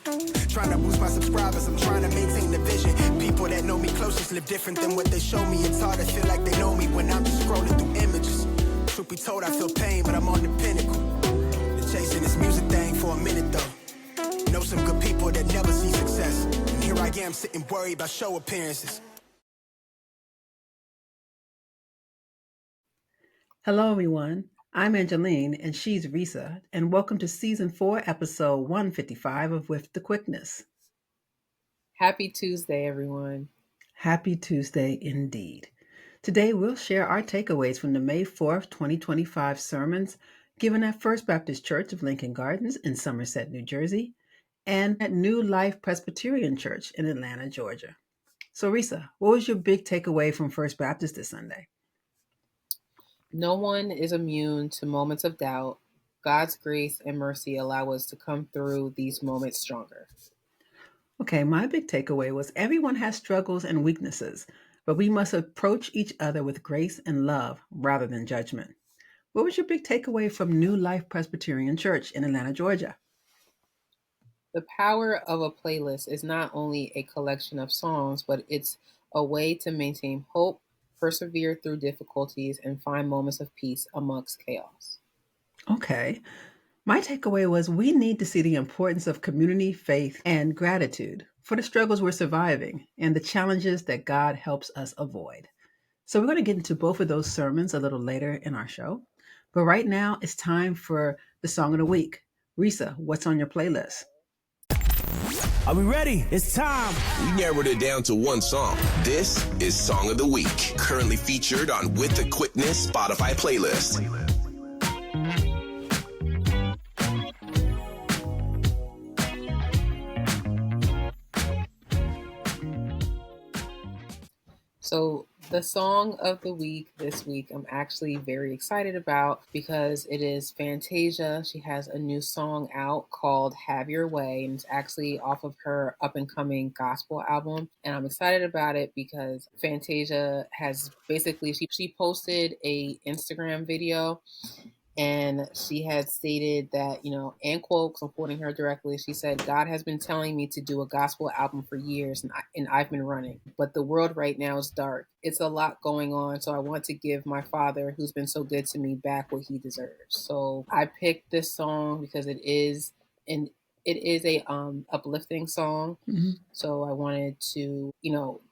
Trying to boost my subscribers, I'm trying to maintain the vision. People that know me close just live different than what they show me. It's hard to feel like they know me when I'm just scrolling through images. Truth be told, I feel pain, but I'm on the pinnacle. Been chasing this music thing for a minute though. Know some good people that never see success. And here I am sitting worried about show appearances. Hello, everyone. I'm Angeline, and she's Risa, and welcome to Season 4, Episode 155 of With the Quickness. Happy Tuesday, everyone. Happy Tuesday indeed. Today, we'll share our takeaways from the May 4th, 2025 sermons given at First Baptist Church of Lincoln Gardens in Somerset, New Jersey, and at New Life Presbyterian Church in Atlanta, Georgia. So, Risa, what was your big takeaway from First Baptist this Sunday? No one is immune to moments of doubt. God's grace and mercy allow us to come through these moments stronger. Okay, my big takeaway was everyone has struggles and weaknesses, but we must approach each other with grace and love rather than judgment. What was your big takeaway from New Life Presbyterian Church in Atlanta, Georgia? The power of a playlist is not only a collection of songs, but it's a way to maintain hope, persevere through difficulties, and find moments of peace amongst chaos. Okay. My takeaway was we need to see the importance of community, faith, and gratitude for the struggles we're surviving and the challenges that God helps us avoid. So we're going to get into both of those sermons a little later in our show. But right now, it's time for the Song of the Week. Risa, what's on your playlist? Are we ready? It's time. We narrowed it down to one song. This is Song of the Week, currently featured on With the Quickness Spotify playlist. So the song of the week this week, I'm actually very excited about because it is Fantasia. She has a new song out called Have Your Way, and it's actually off of her up-and-coming gospel album. And I'm excited about it because Fantasia has basically, she posted a Instagram video, and she had stated that, and quotes, I'm quoting her directly, she said, "God has been telling me to do a gospel album for years, and I've been running. But the world right now is dark. It's a lot going on, so I want to give my father, who's been so good to me, back what he deserves." So I picked this song because it is a uplifting song. Mm-hmm. So I wanted to,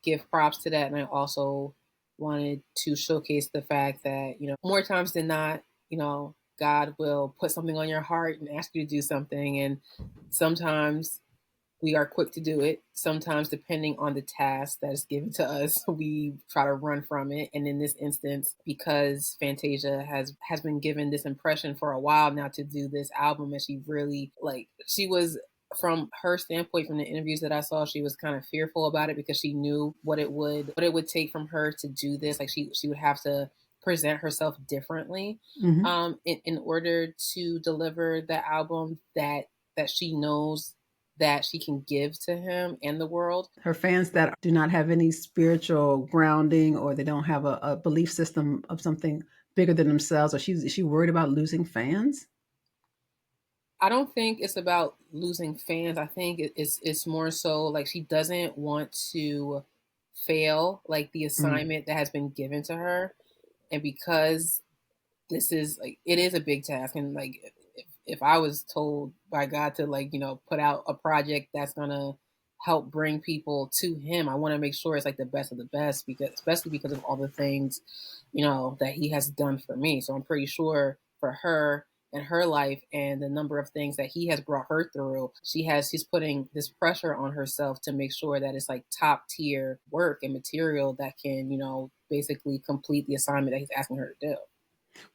give props to that, and I also wanted to showcase the fact that, more times than not, God will put something on your heart and ask you to do something. And sometimes we are quick to do it. Sometimes, depending on the task that is given to us, we try to run from it. And in this instance, because Fantasia has been given this impression for a while now to do this album, and she really, she was, from her standpoint, from the interviews that I saw, she was kind of fearful about it because she knew what it would take from her to do this. Like she would have to present herself differently, Mm-hmm. in order to deliver the album that she knows that she can give to him and the world. Her fans that do not have any spiritual grounding, or they don't have a belief system of something bigger than themselves, or is she worried about losing fans? I don't think it's about losing fans. I think it's more so like she doesn't want to fail like the assignment that has been given to her. And because this is it is a big task, and if I was told by God to put out a project that's gonna help bring people to him, I want to make sure it's the best of the best, especially because of all the things, that he has done for me. So I'm pretty sure for her and her life and the number of things that he has brought her through, she's putting this pressure on herself to make sure that it's top tier work and material that can, basically complete the assignment that he's asking her to do.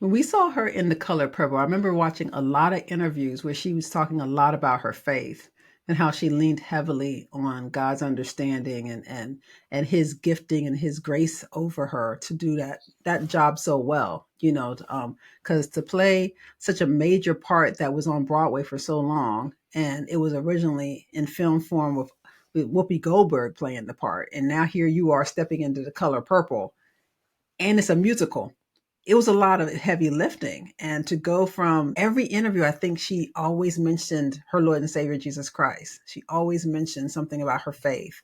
When we saw her in The Color Purple, I remember watching a lot of interviews where she was talking a lot about her faith and how she leaned heavily on God's understanding and his gifting and his grace over her to do that job so well, because to play such a major part that was on Broadway for so long, and it was originally in film form with Whoopi Goldberg playing the part, and now here you are stepping into The Color Purple, and it's a musical. it was a lot of heavy lifting. And to go from every interview, I think she always mentioned her Lord and Savior, Jesus Christ. She always mentioned something about her faith.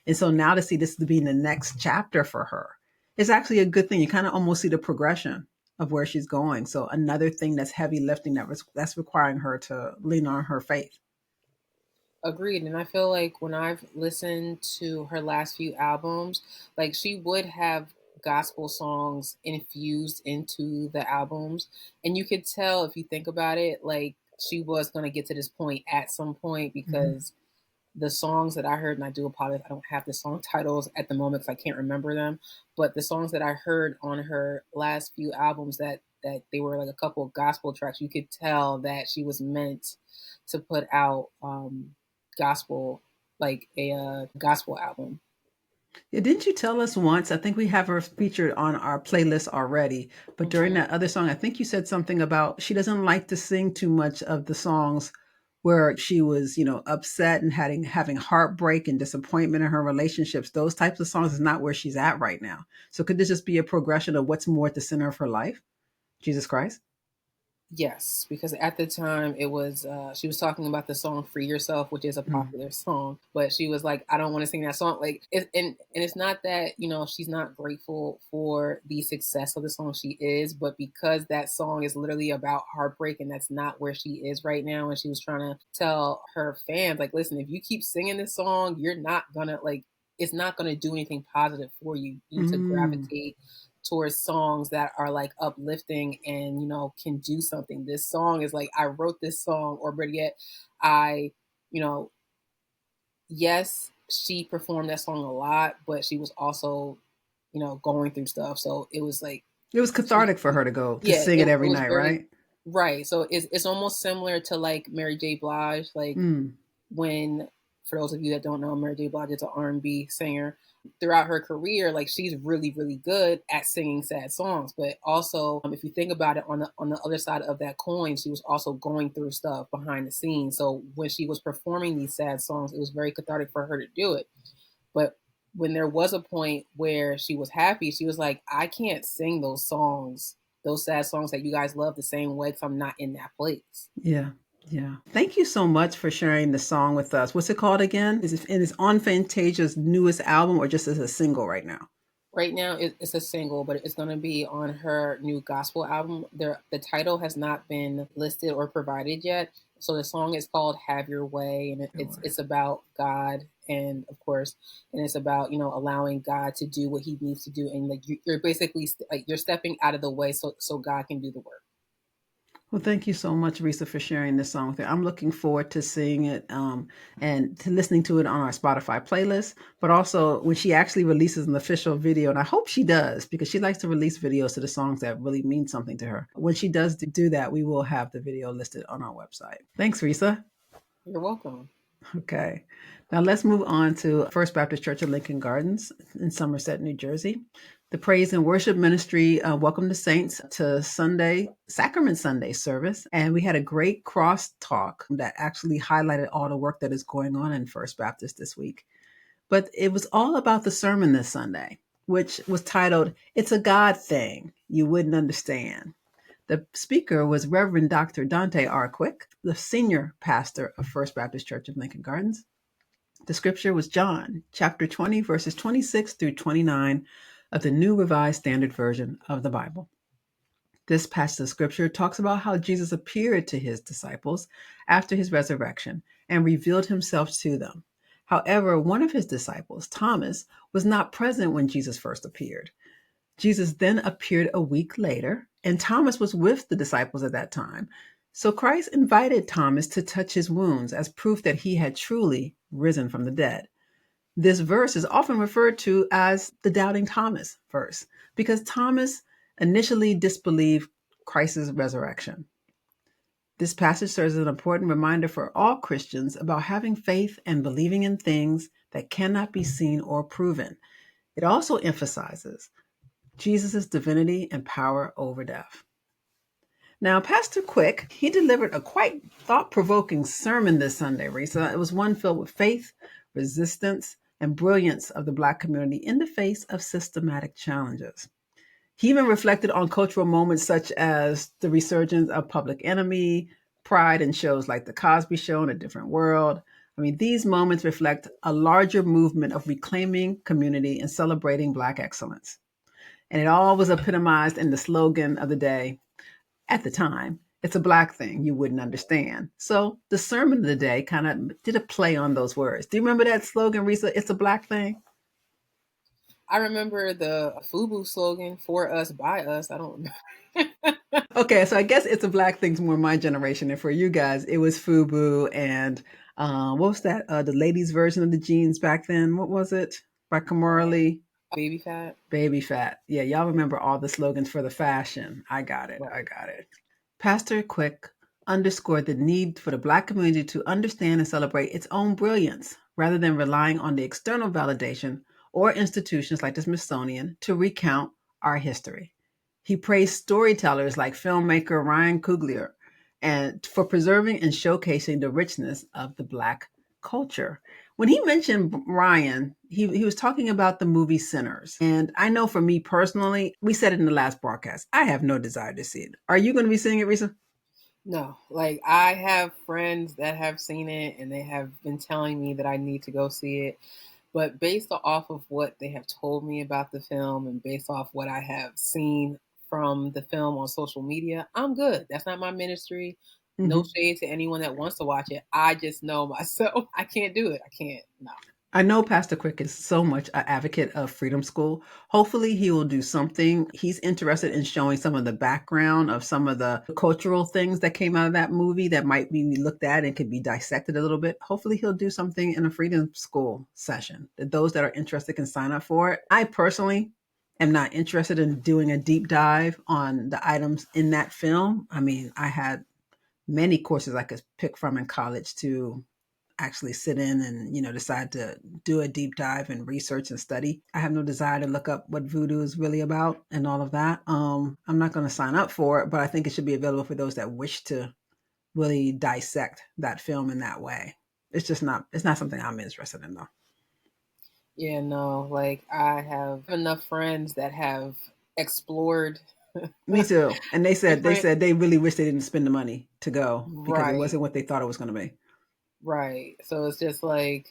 And so now to see this to be the next chapter for her is actually a good thing. You kind of almost see the progression of where she's going. So another thing that's heavy lifting that's requiring her to lean on her faith. Agreed. And I feel like when I've listened to her last few albums, like she would have gospel songs infused into the albums. And you could tell if you think about it, like she was going to get to this point at some point because the songs that I heard, and I do apologize, I don't have the song titles at the moment because I can't remember them, but the songs that I heard on her last few albums that they were like a couple of gospel tracks, you could tell that she was meant to put out gospel, like a gospel album. Yeah, didn't you tell us once? I think we have her featured on our playlist already, but during that other song, I think you said something about she doesn't like to sing too much of the songs where she was, upset and having heartbreak and disappointment in her relationships. Those types of songs is not where she's at right now. So could this just be a progression of what's more at the center of her life? Jesus Christ? Yes, because at the time it was she was talking about the song "Free Yourself," which is a popular song, but she was like, "I don't want to sing that song." Like, and it's not that she's not grateful for the success of the song she is, but because that song is literally about heartbreak, and that's not where she is right now. And she was trying to tell her fans, like, listen, if you keep singing this song, you're not gonna like. It's not gonna do anything positive for you. You need to gravitate towards songs that are like uplifting and can do something. This song is like, I wrote this song, or better yet, yes, she performed that song a lot, but she was also going through stuff, so it was like it was cathartic for her to go to sing it every night, right? Right. So it's almost similar to like Mary J. Blige, like when, for those of you that don't know, Mary J. Blige is an R&B singer. Throughout her career, like she's really, really good at singing sad songs. But also, if you think about it, on the other side of that coin, she was also going through stuff behind the scenes. So when she was performing these sad songs, it was very cathartic for her to do it. But when there was a point where she was happy, she was like, I can't sing those songs, those sad songs that you guys love the same way, because I'm not in that place. Yeah. Yeah. Thank you so much for sharing the song with us. What's it called again? Is it on Fantasia's newest album or just as a single right now? Right now, it's a single, but it's going to be on her new gospel album. The title has not been listed or provided yet. So the song is called "Have Your Way," and it's about God, and of course, and it's about allowing God to do what He needs to do, and like you're basically like you're stepping out of the way so God can do the work. Well, thank you so much, Risa, for sharing this song with me. I'm looking forward to seeing it and to listening to it on our Spotify playlist, but also when she actually releases an official video, and I hope she does, because she likes to release videos to the songs that really mean something to her. When she does do that, we will have the video listed on our website. Thanks, Risa. You're welcome. Okay. Now let's move on to First Baptist Church of Lincoln Gardens in Somerset, New Jersey. The Praise and Worship Ministry welcomed the saints to Sacrament Sunday service. And we had a great crosstalk that actually highlighted all the work that is going on in First Baptist this week. But it was all about the sermon this Sunday, which was titled, "It's a God Thing You Wouldn't Understand." The speaker was Reverend Dr. Danté R. Quick, the senior pastor of First Baptist Church of Lincoln Gardens. The scripture was John, chapter 20, verses 26 through 29 of the New Revised Standard Version of the Bible. This passage of scripture talks about how Jesus appeared to his disciples after his resurrection and revealed himself to them. However, one of his disciples, Thomas, was not present when Jesus first appeared. Jesus then appeared a week later, and Thomas was with the disciples at that time. So Christ invited Thomas to touch his wounds as proof that he had truly risen from the dead. This verse is often referred to as the Doubting Thomas verse because Thomas initially disbelieved Christ's resurrection. This passage serves as an important reminder for all Christians about having faith and believing in things that cannot be seen or proven. It also emphasizes Jesus' divinity and power over death. Now, Pastor Quick, he delivered a quite thought-provoking sermon this Sunday, Risa. It was one filled with faith, resistance, and brilliance of the Black community in the face of systematic challenges. He even reflected on cultural moments such as the resurgence of Public Enemy, pride in shows like The Cosby Show and A Different World. I mean, these moments reflect a larger movement of reclaiming community and celebrating Black excellence. And it all was epitomized in the slogan of the day at the time. It's a Black thing you wouldn't understand. So the sermon of the day kind of did a play on those words. Do you remember that slogan, Risa? It's a Black thing? I remember the FUBU slogan, for us, by us. I don't remember. Okay, so I guess it's a Black thing's more my generation. And for you guys, it was FUBU and what was that? The ladies' version of the jeans back then. What was it? By Kamora Lee? Baby fat. Baby fat. Yeah, y'all remember all the slogans for the fashion. I got it. Right. I got it. Pastor Quick underscored the need for the Black community to understand and celebrate its own brilliance rather than relying on the external validation or institutions like the Smithsonian to recount our history. He praised storytellers like filmmaker Ryan Coogler and for preserving and showcasing the richness of the Black culture. When he mentioned Ryan, he was talking about the movie Sinners. And I know for me personally, we said it in the last broadcast, I have no desire to see it. Are you going to be seeing it, Risa? No, like I have friends that have seen it and they have been telling me that I need to go see it. But based off of what they have told me about the film and based off what I have seen from the film on social media, I'm good. That's not my ministry. No shade to anyone that wants to watch it. I just know myself. I can't do it. I can't. No. I know Pastor Quick is so much an advocate of Freedom School. Hopefully he will do something. He's interested in showing some of the background of some of the cultural things that came out of that movie that might be looked at and could be dissected a little bit. Hopefully he'll do something in a Freedom School session. Those that are interested can sign up for it. I personally am not interested in doing a deep dive on the items in that film. I mean, I had many courses I could pick from in college to actually sit in and, decide to do a deep dive and research and study. I have no desire to look up what voodoo is really about and all of that. I'm not going to sign up for it, but I think it should be available for those that wish to really dissect that film in that way. It's not something I'm interested in though. Yeah, no, like I have enough friends that have explored. Me too. And they said they really wish they didn't spend the money to go because it wasn't what they thought it was going to be. Right. So it's just like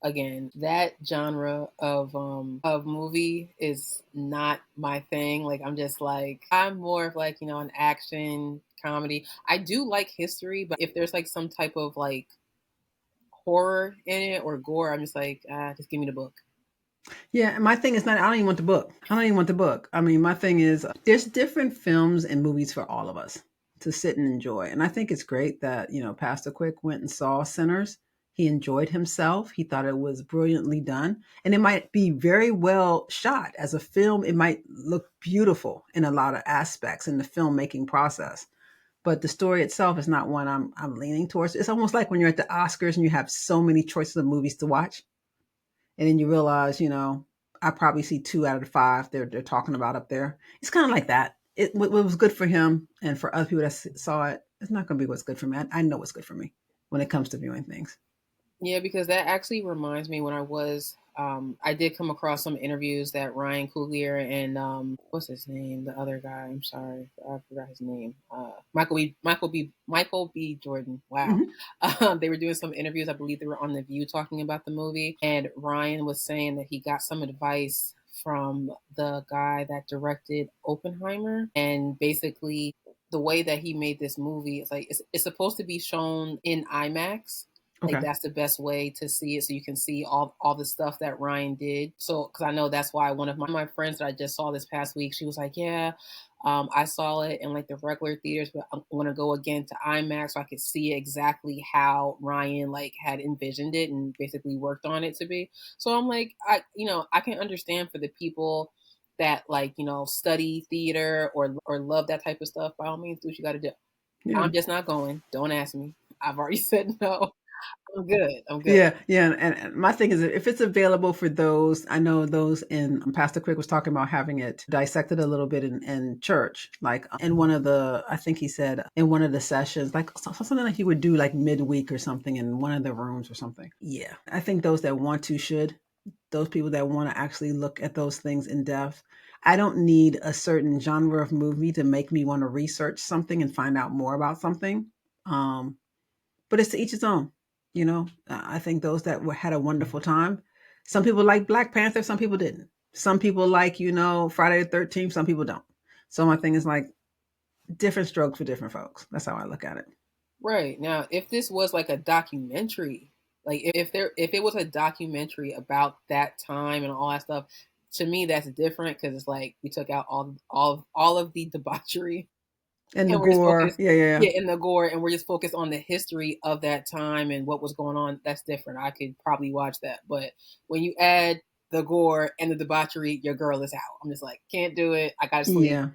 again, that genre of movie is not my thing. Like I'm more of like, an action comedy. I do like history, but if there's like some type of like horror in it or gore, I'm just like, just give me the book. Yeah, my thing is I don't even want the book. I mean, my thing is there's different films and movies for all of us to sit and enjoy. And I think it's great that, Pastor Quick went and saw Sinners. He enjoyed himself. He thought it was brilliantly done. And it might be very well shot as a film. It might look beautiful in a lot of aspects in the filmmaking process. But the story itself is not one I'm leaning towards. It's almost like when you're at the Oscars and you have so many choices of movies to watch. And then you realize, I probably see 2 out of the 5 they're talking about up there. It's kind of like that. What was good for him and for other people that saw it, it's not going to be what's good for me. I know what's good for me when it comes to viewing things. Yeah, because that actually reminds me when I did come across some interviews that Ryan Coogler and what's his name? The other guy. I'm sorry, I forgot his name. Michael B. Jordan. Wow. Mm-hmm. They were doing some interviews. I believe they were on The View talking about the movie, and Ryan was saying that he got some advice from the guy that directed Oppenheimer, and basically the way that he made this movie is like it's supposed to be shown in IMAX. Like that's the best way to see it, so you can see all the stuff that Ryan did. So, because I know that's why one of my friends that I just saw this past week, she was like, "Yeah, I saw it in like the regular theaters, but I want to go again to IMAX so I could see exactly how Ryan like had envisioned it and basically worked on it to be." So I'm like, I can understand for the people that like study theater or love that type of stuff. By all means, do what you got to do. Yeah. I'm just not going. Don't ask me. I've already said no. I'm good. Yeah. And my thing is, if it's available for those, I know those Pastor Quick was talking about having it dissected a little bit in church, like in one of the, I think he said in one of the sessions, like something that he would do like midweek or something in one of the rooms or something. Yeah. I think those that want to should. Those people that want to actually look at those things in depth. I don't need a certain genre of movie to make me want to research something and find out more about something. Um, but it's to each his own. You know, I think those that had a wonderful time. Some people like Black Panther, some people didn't. Some people like, Friday the 13th, some people don't. So my thing is like different strokes for different folks. That's how I look at it. Right. Now, if this was like a documentary, like if it was a documentary about that time and all that stuff, to me that's different because it's like we took out all of the debauchery And the and we're just gore. focused, Yeah, yeah, yeah. yeah, in the gore, and we're just focused on the history of that time and what was going on. That's different. I could probably watch that, but when you add the gore and the debauchery, your girl is out. I'm just like, can't do it. I gotta sleep. Yeah.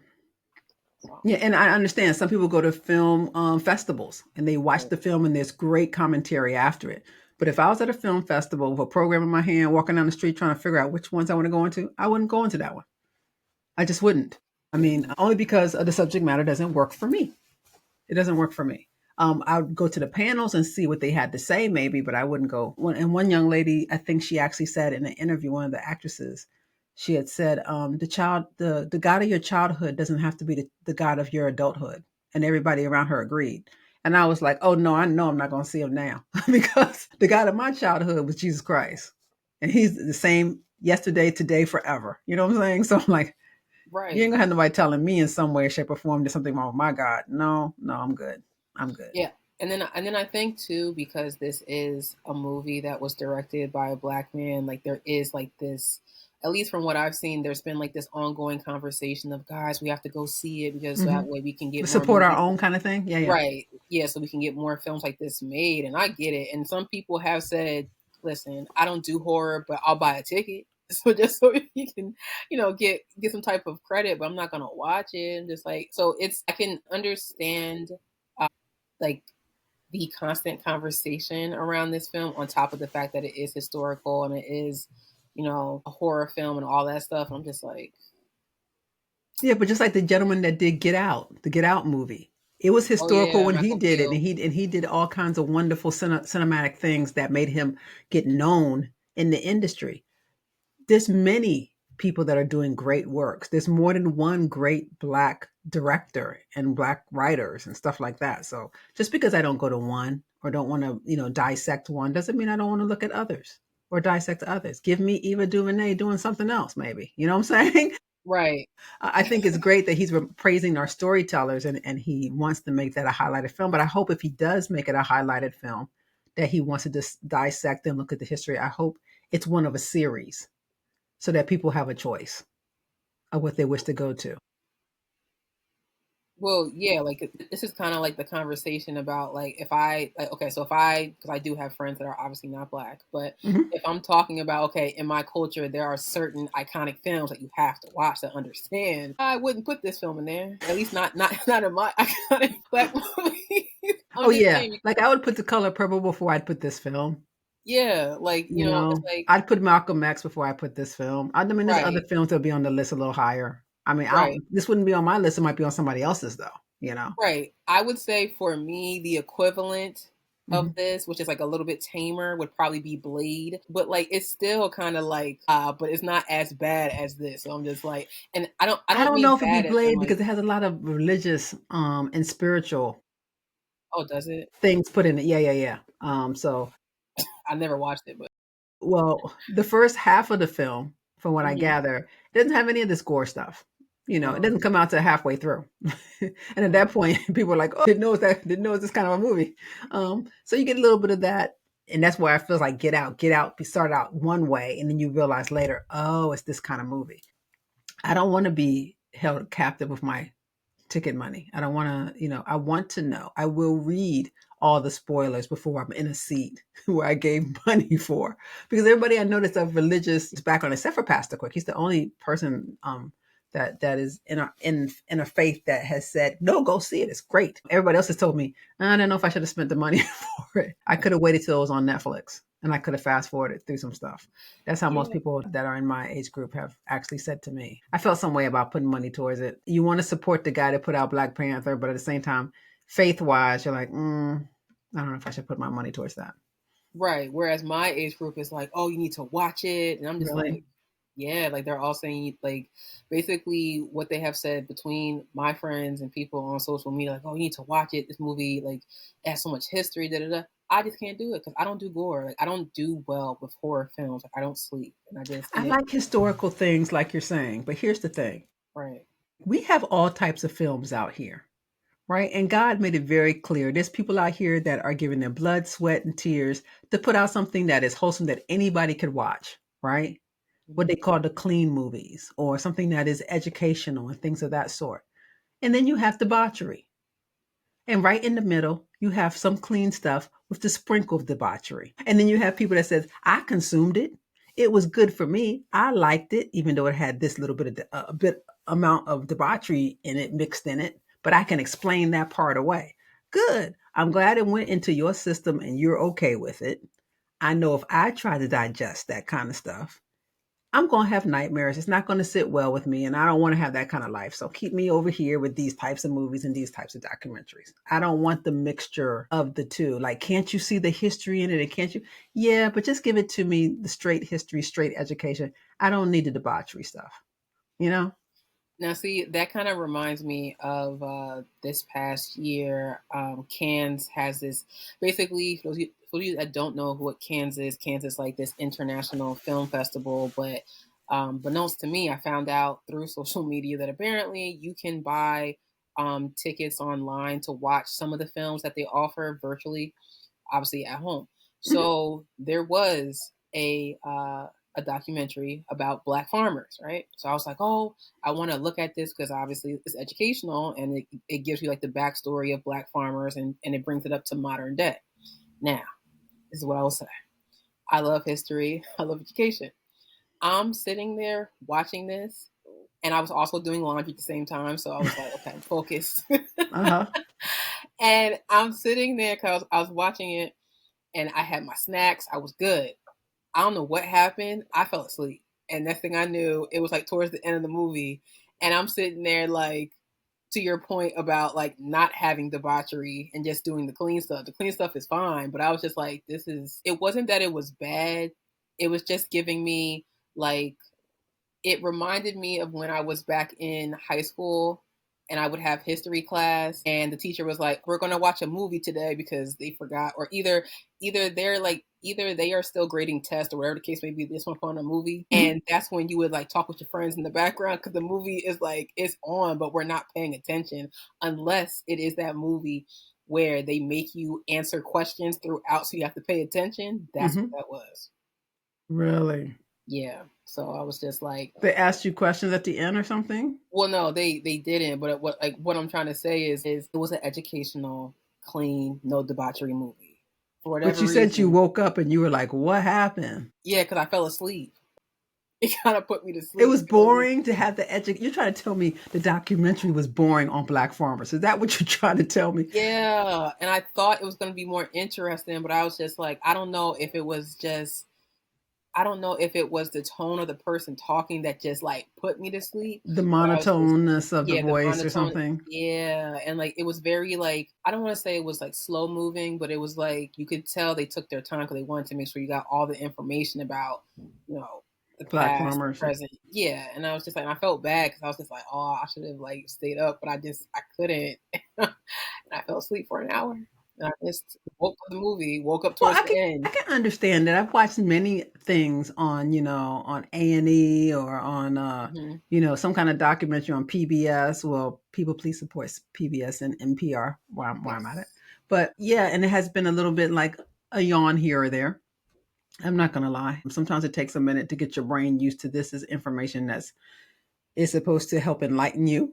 So, Yeah, and I understand some people go to film festivals and they watch the film and there's great commentary after it. But if I was at a film festival with a program in my hand, walking down the street trying to figure out which ones I want to go into, I wouldn't go into that one. I just wouldn't. I mean, only because of the subject matter doesn't work for me. It doesn't work for me. I would go to the panels and see what they had to say, maybe, but I wouldn't go. And one young lady, I think she actually said in an interview, one of the actresses, she had said, the God of your childhood doesn't have to be the God of your adulthood. And everybody around her agreed. And I was like, oh no, I know I'm not going to see him now because the God of my childhood was Jesus Christ. And he's the same yesterday, today, forever. You know what I'm saying? So I'm like, you ain't right. gonna have nobody telling me in some way, shape, or form there's something wrong with my God. No, no, I'm good. I'm good. Yeah. And then I think too, because this is a movie that was directed by a black man, like there is like this, at least from what I've seen, there's been like this ongoing conversation of guys, we have to go see it because Hmm. that way we can get more Support our movies. own kind of thing. Yeah, yeah. Right. Yeah, so we can get more films like this made. And I get it. And some people have said, listen, I don't do horror, but I'll buy a ticket. So just so you can, get some type of credit, but I'm not gonna watch it. I'm just like, so it's I can understand like the constant conversation around this film on top of the fact that it is historical and it is, a horror film and all that stuff. I'm just like, Yeah, but just like the gentleman that did Get Out, the Get Out movie, it was oh historical yeah, when he Michael did it, and Beale. he did all kinds of wonderful cinematic things that made him get known in the industry. There's many people that are doing great works. There's more than one great black director and black writers and stuff like that. So just because I don't go to one or don't want to, dissect one doesn't mean I don't want to look at others or dissect others. Give me Eva DuVernay doing something else, maybe. You know what I'm saying? Right. I think it's great that he's praising our storytellers and he wants to make that a highlighted film. But I hope if he does make it a highlighted film, that he wants to just dissect and look at the history. I hope it's one of a series so that people have a choice of what they wish to go to. Well, yeah, like this is kind of like the conversation about like okay, so because I do have friends that are obviously not black, but Hmm. if I'm talking about, okay, in my culture, there are certain iconic films that you have to watch to understand. I wouldn't put this film in there, at least not not in my iconic black movie. I'm Oh just yeah, saying, like I would put The Color Purple before I'd put this film. yeah, like it's like I'd put Malcolm X before I put this film. I mean, there's other right, films that'll be on the list a little higher. I mean, I right. don't. This wouldn't be on my list. It might be on somebody else's though. Right. I would say for me, the equivalent Hmm. of this, which is like a little bit tamer, would probably be Blade. But like it's still kind of like but it's not as bad as this. So I'm just like, and I I don't don't know mean if it'd be bad as in Blade like, because it has a lot of religious and spiritual oh, does it? things put in it. Yeah, yeah, yeah. So I never watched it, but well, the first half of the film, from what I hmm gather, doesn't have any of this gore stuff. It doesn't come out till halfway through, and at that point, people are like, "Oh, didn't know it was this kind of a movie." So you get a little bit of that, and that's why I feel like Get Out. We start out one way, and then you realize later, oh, it's this kind of movie. I don't want to be held captive with my ticket money. I don't want to, I want to know. I will read all the spoilers before I'm in a seat where I gave money for. Because everybody I know that's of religious background, except for Pastor Quick, he's the only person that is in a faith that has said, no, go see it. It's great. Everybody else has told me, I don't know if I should have spent the money for it. I could have waited till it was on Netflix and I could have fast forwarded through some stuff. That's how most yeah, people that are in my age group have actually said to me. I felt some way about putting money towards it. You want to support the guy that put out Black Panther, but at the same time, faith wise, you're like, I don't know if I should put my money towards that. right. Whereas my age group is like, oh, you need to watch it, and I'm just Really? like, Yeah, like they're all saying like basically what they have said between my friends and people on social media, like, oh, you need to watch it. This movie like it has so much history. Da da da. I just can't do it because I don't do gore. Like I don't do well with horror films. Like I don't sleep, and I just I and it like historical things like you're saying, but here's the thing. right. We have all types of films out here, right? And God made it very clear. There's people out here that are giving their blood, sweat, and tears to put out something that is wholesome that anybody could watch, right? What Mhm. they call the clean movies or something that is educational and things of that sort. And then you have debauchery. And right in the middle, you have some clean stuff with the sprinkle of debauchery. And then you have people that says, I consumed it. It was good for me. I liked it, even though it had this little bit of a bit amount of debauchery in it, mixed in it. But I can explain that part away. Good. I'm glad it went into your system and you're okay with it. I know if I try to digest that kind of stuff, I'm going to have nightmares. It's not going to sit well with me. And I don't want to have that kind of life. So keep me over here with these types of movies and these types of documentaries. I don't want the mixture of the two. Like, can't you see the history in it? And can't you? Yeah, but just give it to me the straight history, straight education. I don't need the debauchery stuff, you know? Now, see, that kind of reminds me of this past year. Cannes has this basically, for you that don't know what Cannes is like this international film festival. But beknownst to me, I found out through social media that apparently you can buy tickets online to watch some of the films that they offer virtually, obviously at home. Mhm. So there was a documentary about black farmers, right? So I was like, oh, I want to look at this because obviously it's educational and it gives you like the backstory of black farmers and it brings it up to modern day. Now, this is what I will say. I love history. I love education. I'm sitting there watching this and I was also doing laundry at the same time. So I was like, okay, I'm focused. Uh-huh. And I'm sitting there because I was watching it and I had my snacks. I was good. I don't know what happened. I fell asleep. And next thing I knew, it was like towards the end of the movie. And I'm sitting there like, to your point about like not having debauchery and just doing the clean stuff. The clean stuff is fine. But I was just like, it wasn't that it was bad. It was just giving me like, it reminded me of when I was back in high school and I would have history class and the teacher was like, we're going to watch a movie today because they forgot, or either they are still grading tests or whatever the case may be, this one on a movie. Mhm. And that's when you would like talk with your friends in the background because the movie is like, it's on, but we're not paying attention unless it is that movie where they make you answer questions throughout. So you have to pay attention. That's what Mhm. that was. Really? Yeah. So I was just like, They asked you questions at the end or something? well, no, they didn't. But what I'm trying to say is it was an educational, clean, no debauchery movie. For But whatever you said you reason, woke up and you were like, what happened? yeah, because I fell asleep. It kind of put me to It sleep was because I was boring to have the You're trying to tell me the documentary was boring on black farmers. Is that what you're trying to tell me? yeah, and I thought it was going to be more interesting, but I was just like, I don't know if it was the tone of the person talking that just like put me to sleep. The But I was just monotoneness of the yeah, the voice or monotone. something. Yeah, and like it was very like I don't want to say it was like slow moving, but it was like you could tell they took their time because they wanted to make sure you got all the information about the Black past, the farmers. present. Yeah, and I was just like I felt bad because I was just like oh I should have like stayed up, but I couldn't, and I fell asleep for an hour. And I just woke up the movie, woke up Well, towards the I end. can understand that. I've watched many things on, on A&E or on Hmm. some kind of documentary on PBS. Well, people please support PBS and NPR where I'm at it. Yes. But yeah, and it has been a little bit like a yawn here or there. I'm not gonna lie. Sometimes it takes a minute to get your brain used to this as information that's is supposed to help enlighten you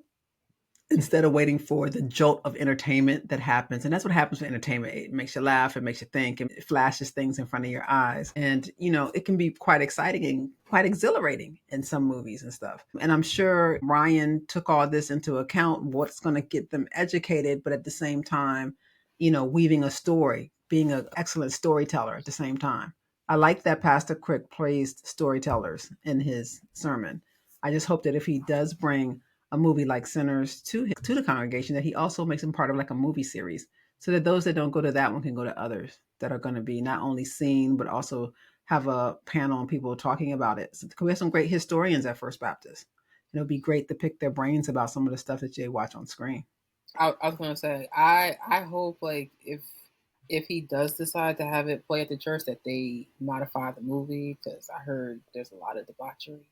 instead of waiting for the jolt of entertainment that happens. And that's what happens with entertainment. It makes you laugh, it makes you think, it flashes things in front of your eyes. And, it can be quite exciting and quite exhilarating in some movies and stuff. And I'm sure Ryan took all this into account, what's going to get them educated, but at the same time, weaving a story, being an excellent storyteller at the same time. I like that Pastor Crick praised storytellers in his sermon. I just hope that if he does bring a movie like Sinners to the congregation, that he also makes them part of like a movie series, so that those that don't go to that one can go to others that are going to be not only seen but also have a panel and people talking about it. So we have some great historians at First Baptist. And it'll be great to pick their brains about some of the stuff that they watch on screen. I was gonna say, I hope like if he does decide to have it play at the church, that they modify the movie, because I heard there's a lot of debauchery.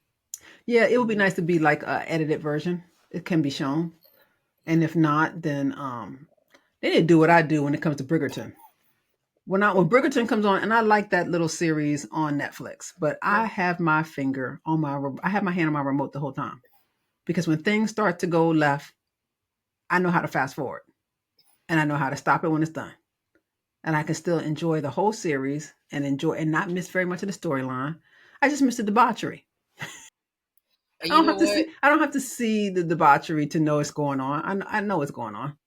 Yeah, it would be nice to be like a edited version. It can be shown. And if not, then they didn't do what I do when it comes to Bridgerton. When Bridgerton comes on, and I like that little series on Netflix, but I have my finger on I have my hand on my remote the whole time, because when things start to go left, I know how to fast forward, and I know how to stop it when it's done, and I can still enjoy the whole series and not miss very much of the storyline. I just miss the debauchery. And you know what? I don't have to see the debauchery to know it's going on. I know it's going on.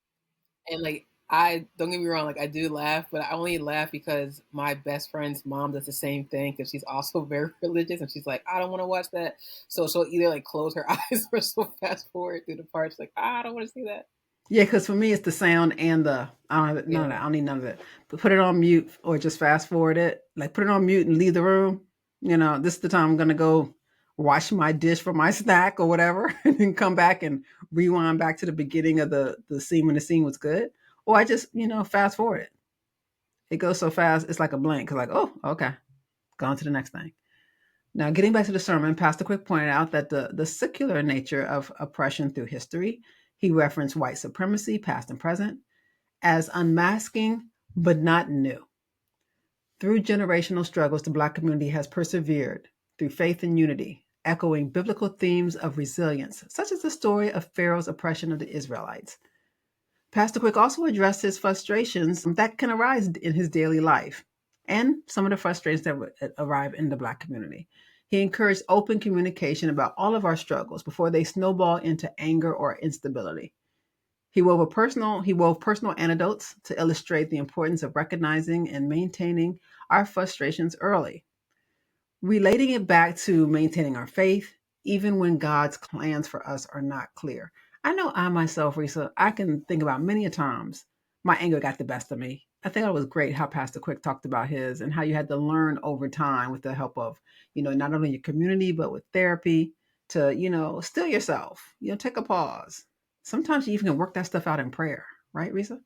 And like, I don't get me wrong, like I do laugh, but I only laugh because my best friend's mom does the same thing, because she's also very religious, and she's like, I don't want to watch that. So she'll either like close her eyes or she'll fast forward through the parts, like, I don't want to see that. Yeah, because for me it's the sound and the I don't have none of that. I don't need none of it. But put it on mute or just fast forward it. Like put it on mute and leave the room. This is the time I'm gonna go wash my dish for my snack or whatever, and then come back and rewind back to the beginning of the scene when the scene was good. Or I just fast forward it. It goes so fast, it's like a blank. It's like, oh, okay, go on to the next thing. Now, getting back to the sermon, Pastor Quick pointed out that the secular nature of oppression through history, he referenced white supremacy, past and present, as unmasking but not new. Through generational struggles, the Black community has persevered through faith and unity, echoing biblical themes of resilience, such as the story of Pharaoh's oppression of the Israelites. Pastor Quick also addressed his frustrations that can arise in his daily life and some of the frustrations that arrive in the Black community. He encouraged open communication about all of our struggles before they snowball into anger or instability. He wove personal anecdotes to illustrate the importance of recognizing and maintaining our frustrations early, relating it back to maintaining our faith, even when God's plans for us are not clear. I know I myself, Risa, I can think about many a times my anger got the best of me. I think it was great how Pastor Quick talked about his and how you had to learn over time with the help of, not only your community, but with therapy to, still yourself, take a pause. Sometimes you even can work that stuff out in prayer, right, Risa?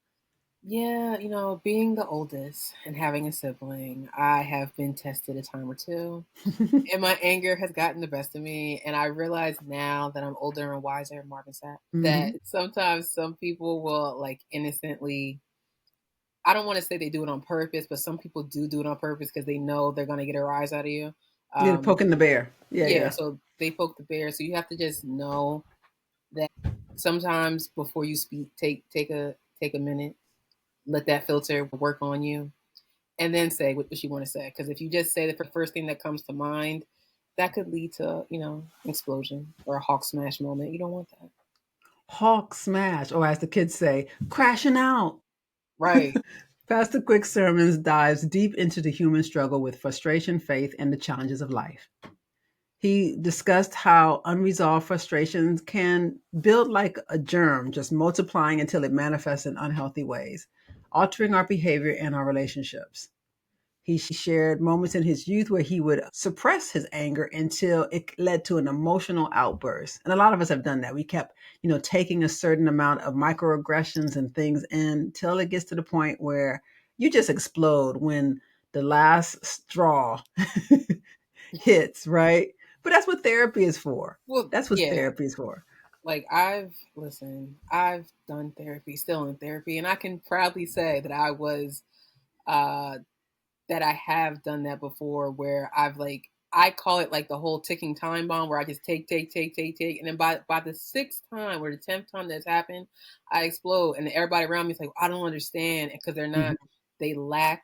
Yeah, being the oldest and having a sibling, I have been tested a time or two, and my anger has gotten the best of me. And I realize now that I'm older and wiser, Marvin said, that sometimes some people will like innocently, I don't want to say they do it on purpose, but some people do it on purpose because they know they're going to get a rise out of you. You're poking the bear. Yeah. So they poke the bear. So you have to just know that sometimes before you speak, take a minute, let that filter work on you, and then say what you want to say. Because if you just say the first thing that comes to mind, that could lead to explosion or a Hawk smash moment. You don't want that. Hawk smash, or as the kids say, crashing out. Right. Pastor Quick Sermons dives deep into the human struggle with frustration, faith, and the challenges of life. He discussed how unresolved frustrations can build like a germ, just multiplying until it manifests in unhealthy ways, altering our behavior and our relationships. He shared moments in his youth where he would suppress his anger until it led to an emotional outburst. And a lot of us have done that. We kept, taking a certain amount of microaggressions and things until it gets to the point where you just explode when the last straw hits, right? But that's what therapy is for. Well, That's what yeah. therapy is for. Like I've done therapy, still in therapy, and I can proudly say that that I have done that before, where I call it like the whole ticking time bomb, where I just take, and then by the sixth time or the 10th time that's happened, I explode, and everybody around me is like, I don't understand, because they're not, they lack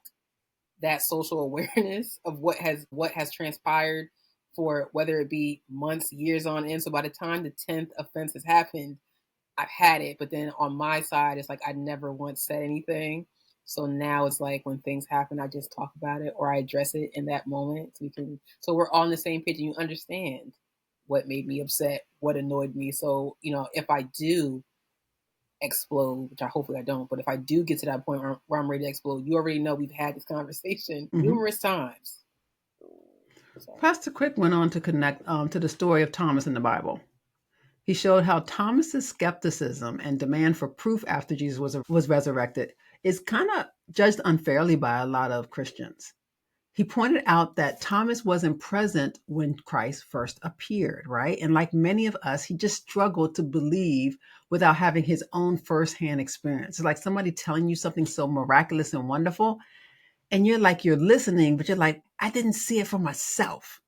that social awareness of what has transpired for whether it be months, years on end. So by the time the 10th offense has happened, I've had it. But then on my side, it's like I never once said anything. So now it's like when things happen, I just talk about it or I address it in that moment. So we're all on the same page and you understand what made me upset, what annoyed me. So, if I do explode, which hopefully I don't, but if I do get to that point where I'm ready to explode, you already know we've had this conversation numerous times. So. Pastor Quick went on to connect to the story of Thomas in the Bible. He showed how Thomas's skepticism and demand for proof after Jesus was resurrected is kind of judged unfairly by a lot of Christians. He pointed out that Thomas wasn't present when Christ first appeared, right? And like many of us, he just struggled to believe without having his own firsthand experience. It's like somebody telling you something so miraculous and wonderful, and you're listening, but you're like, I didn't see it for myself.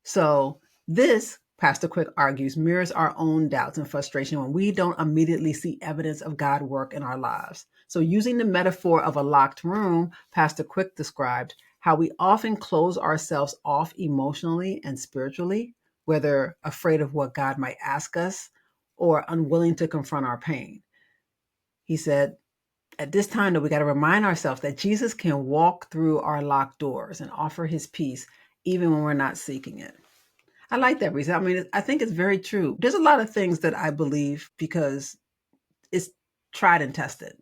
So this, Pastor Quick argues, mirrors our own doubts and frustration when we don't immediately see evidence of God work in our lives. So using the metaphor of a locked room, Pastor Quick described how we often close ourselves off emotionally and spiritually, whether afraid of what God might ask us or unwilling to confront our pain. He said, at this time, though, we got to remind ourselves that Jesus can walk through our locked doors and offer his peace even when we're not seeking it. I like that reason. I mean, I think it's very true. There's a lot of things that I believe because it's tried and tested.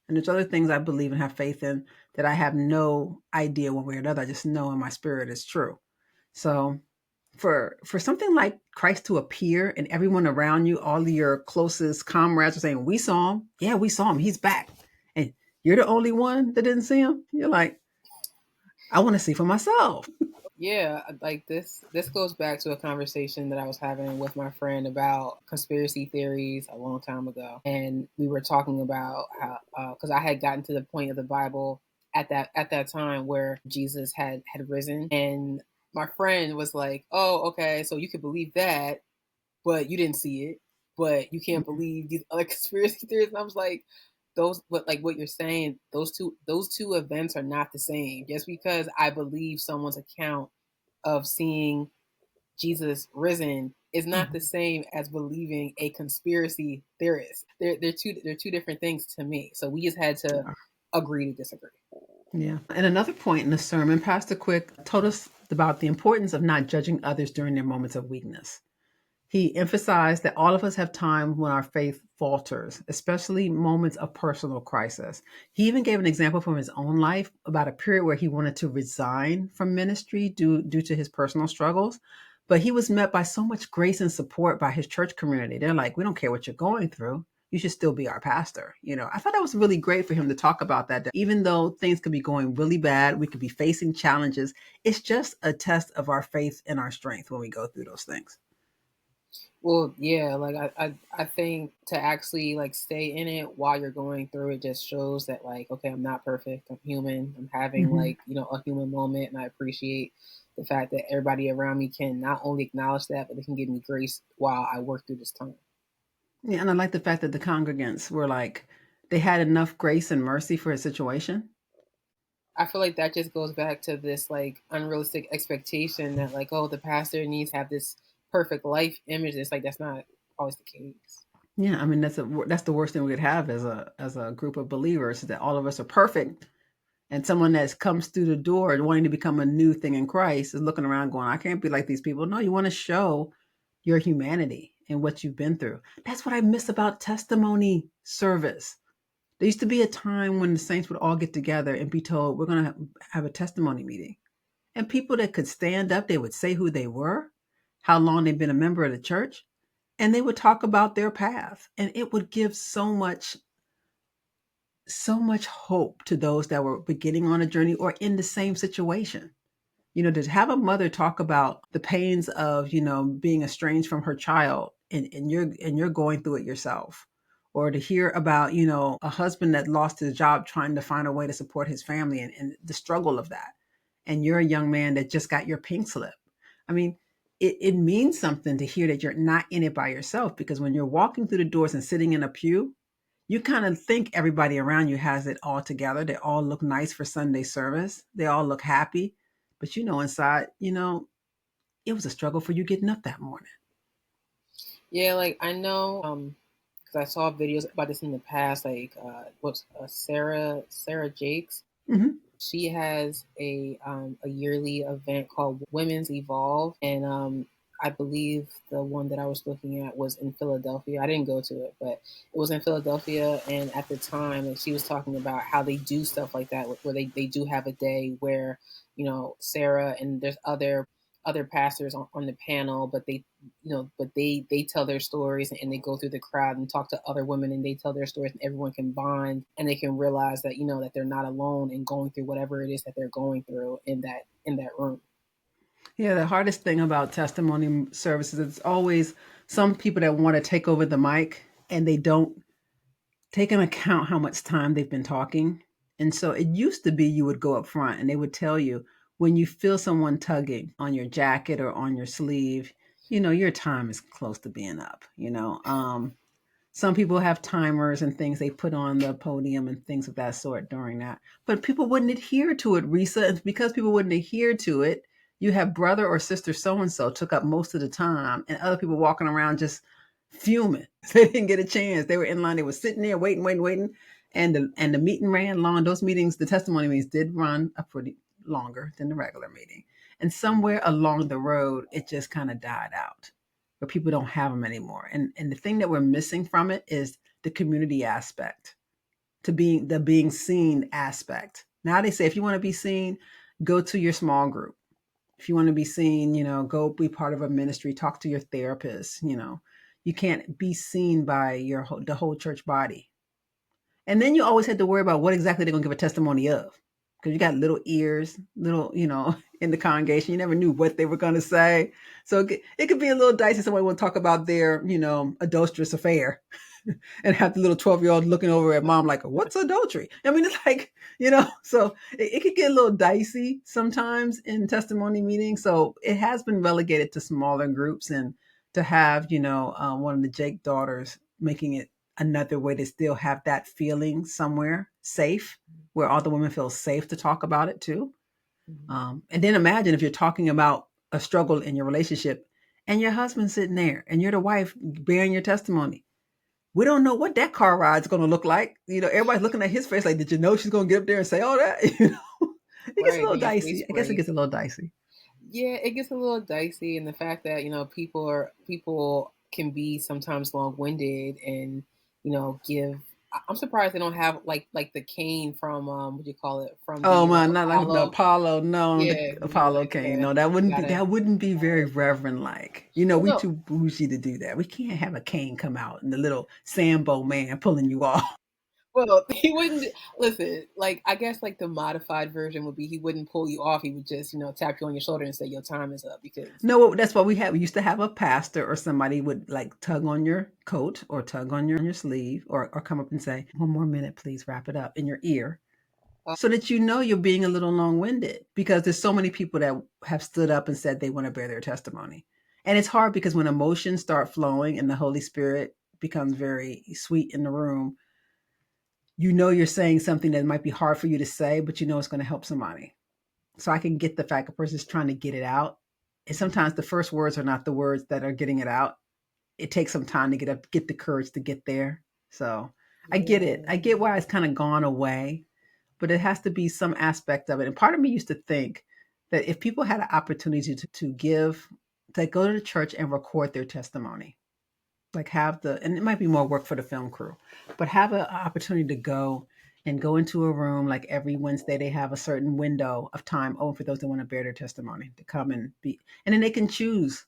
And there's other things I believe and have faith in that I have no idea one way or another. I just know in my spirit it's true. So for something like Christ to appear and everyone around you, all of your closest comrades are saying, we saw him. Yeah, we saw him. He's back. And you're the only one that didn't see him. You're like, I want to see for myself. Yeah, like this goes back to a conversation that I was having with my friend about conspiracy theories a long time ago. And we were talking about how, because I had gotten to the point of the Bible at that time where Jesus had risen. And my friend was like, oh, okay, so you could believe that, but you didn't see it. But you can't believe these other conspiracy theories. And I was like, what you're saying, those two events are not the same. Just because I believe someone's account of seeing Jesus risen is not the same as believing a conspiracy theorist. They're two different things to me. So we just had to agree to disagree. Yeah. And another point in the sermon, Pastor Quick told us about the importance of not judging others during their moments of weakness. He emphasized that all of us have times when our faith falters, especially moments of personal crisis. He even gave an example from his own life about a period where he wanted to resign from ministry due to his personal struggles. But he was met by so much grace and support by his church community. They're like, we don't care what you're going through. You should still be our pastor. I thought that was really great for him to talk about that even though things could be going really bad, we could be facing challenges. It's just a test of our faith and our strength when we go through those things. Well, yeah, like I think to actually like stay in it while you're going through it just shows that like, okay, I'm not perfect. I'm human. I'm having like, a human moment, and I appreciate the fact that everybody around me can not only acknowledge that, but they can give me grace while I work through this time. Yeah, and I like the fact that the congregants were like, they had enough grace and mercy for his situation. I feel like that just goes back to this like unrealistic expectation that like, oh, the pastor needs to have this perfect life image. It's like that's not always the case. Yeah, I mean that's the worst thing we could have as a group of believers, that all of us are perfect, and someone that comes through the door and wanting to become a new thing in Christ is looking around going, I can't be like these people. No, you want to show your humanity and what you've been through. That's what I miss about testimony service. There used to be a time when the saints would all get together and be told, we're going to have a testimony meeting. And people that could stand up, they would say who they were, how long they've been a member of the church, and they would talk about their path. And it would give so much hope to those that were beginning on a journey or in the same situation. To have a mother talk about the pains of, being estranged from her child and you're going through it yourself. Or to hear about, a husband that lost his job trying to find a way to support his family and the struggle of that. And you're a young man that just got your pink slip. I mean, it means something to hear that you're not in it by yourself, because when you're walking through the doors and sitting in a pew, you kind of think everybody around you has it all together. They all look nice for Sunday service. They all look happy. But inside, it was a struggle for you getting up that morning. Yeah, like I know, because I saw videos about this in the past. Like, Sarah Jakes? Mm-hmm. She has a yearly event called Women's Evolve, and I believe the one that I was looking at was in Philadelphia. I didn't go to it, but it was in Philadelphia. And at the time, like, she was talking about how they do stuff like that, where they do have a day where Sarah and there's other other pastors on the panel, but they tell their stories and they go through the crowd and talk to other women and they tell their stories, and everyone can bond and they can realize that, that they're not alone in going through whatever it is that they're going through in that room. Yeah, the hardest thing about testimony services is it's always some people that want to take over the mic and they don't take into account how much time they've been talking. And so it used to be you would go up front and they would tell you when you feel someone tugging on your jacket or on your sleeve, your time is close to being up. Some people have timers and things they put on the podium and things of that sort during that. But people wouldn't adhere to it, Risa. And because people wouldn't adhere to it, you have brother or sister so-and-so took up most of the time and other people walking around just fuming. They didn't get a chance. They were in line. They were sitting there waiting. And the meeting ran long. Those meetings, the testimony meetings did run a pretty longer than the regular meeting. And somewhere along the road, it just kind of died out. But people don't have them anymore. And the thing that we're missing from it is the community aspect, the being seen aspect. Now they say if you want to be seen, go to your small group. If you want to be seen, go be part of a ministry, talk to your therapist. You can't be seen by the whole church body. And then you always had to worry about what exactly they're going to give a testimony of. Because you got little ears, in the congregation. You never knew what they were going to say. So it could be a little dicey. Somebody will talk about their, adulterous affair and have the little 12-year-old looking over at mom like, what's adultery? I mean, it's like, so it could get a little dicey sometimes in testimony meetings. So it has been relegated to smaller groups, and to have, one of the Jake daughters making it another way to still have that feeling somewhere safe, where all the women feel safe to talk about it too. And then imagine if you're talking about a struggle in your relationship and your husband's sitting there and you're the wife bearing your testimony. We don't know what that car ride's going to look like. Everybody's looking at his face like, did you know she's going to get up there and say all that? It gets a little dicey. I guess it gets a little dicey. Yeah, it gets a little dicey. And the fact that, people can be sometimes long-winded and, I'm surprised they don't have like the cane from what do you call it from not like the Apollo. No, yeah, the Apollo like cane. No, that wouldn't be very reverend like. We too bougie to do that. We can't have a cane come out and the little Sambo man pulling you off. Well, he wouldn't listen. Like, I guess like the modified version would be he wouldn't pull you off. He would just tap you on your shoulder and say your time is up. Because no, that's what we had. We used to have a pastor or somebody would like tug on your coat or tug on your sleeve or come up and say, 1 more minute, please wrap it up in your ear. So that you're being a little long-winded, because there's so many people that have stood up and said they want to bear their testimony. And it's hard because when emotions start flowing and the Holy Spirit becomes very sweet in the room, you're saying something that might be hard for you to say, but it's going to help somebody. So I can get the fact a person's trying to get it out. And sometimes the first words are not the words that are getting it out. It takes some time to get the courage to get there. So I get it. I get why it's kind of gone away, but it has to be some aspect of it. And part of me used to think that if people had an opportunity to go to the church and record their testimony, like and it might be more work for the film crew, but have an opportunity to go into a room like every Wednesday. They have a certain window of time open for those that want to bear their testimony to come and then they can choose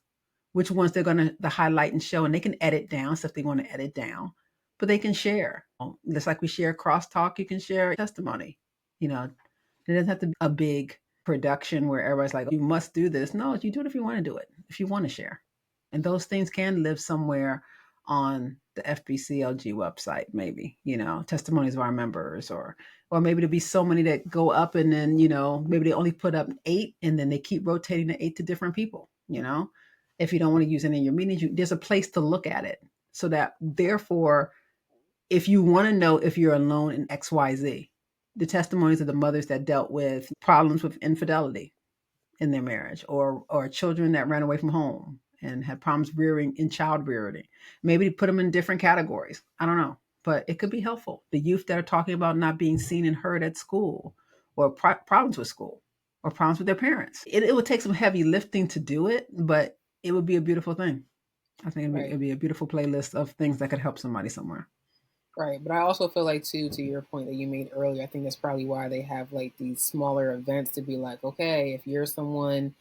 which ones they're going to highlight and show, and they can edit down stuff they want to edit down, but they can share. Just like we share crosstalk, you can share testimony. It doesn't have to be a big production where everybody's like, you must do this. No, you do it if you want to do it, if you want to share. And those things can live somewhere on the FBCLG website, maybe, testimonies of our members, or maybe there'll be so many that go up and then, maybe they only put up 8 and then they keep rotating the 8 to different people, if you don't want to use any of your meetings, there's a place to look at it. So that therefore, if you want to know if you're alone in XYZ, the testimonies of the mothers that dealt with problems with infidelity in their marriage, or children that ran away from home and had problems child rearing. Maybe put them in different categories. I don't know, but it could be helpful. The youth that are talking about not being seen and heard at school, or problems with school, or problems with their parents. It would take some heavy lifting to do it, but it would be a beautiful thing. I think it'd be a beautiful playlist of things that could help somebody somewhere. Right. But I also feel like, too, to your point that you made earlier, I think that's probably why they have like these smaller events to be like, okay, if you're someone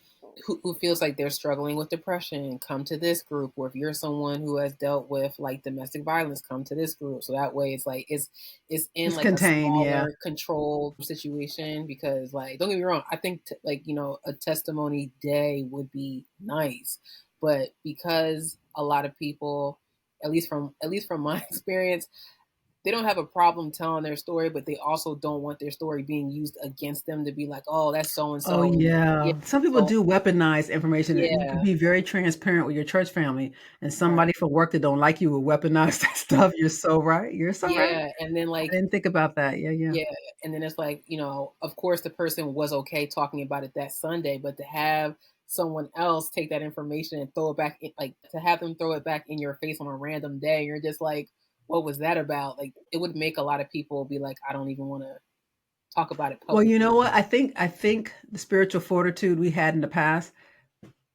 who feels like they're struggling with depression, come to this group. Or if you're someone who has dealt with like domestic violence, come to this group. So that way it's like it's in It's like a contained, yeah. smaller controlled situation. Because like, don't get me wrong, I think like, you know, a testimony day would be nice, but because a lot of people, at least from my experience, they don't have a problem telling their story, but they also don't want their story being used against them to be like, oh, that's so and Oh, so, and yeah, yeah. Some people so do weaponize information. You can yeah, be very transparent with your church family, and right. somebody from work that don't like you will weaponize that stuff. You're so right. You're so right. Yeah, and then I like, didn't think about that. Yeah, yeah. yeah, and then it's like, you know, of course the person was okay talking about it that Sunday, but to have someone else take that information and throw it back in, like to have them throw it back in your face on a random day, you're just like, what was that about? Like it would make a lot of people be like, I don't even want to talk about it Well, you publicly. know what? I think the spiritual fortitude we had in the past,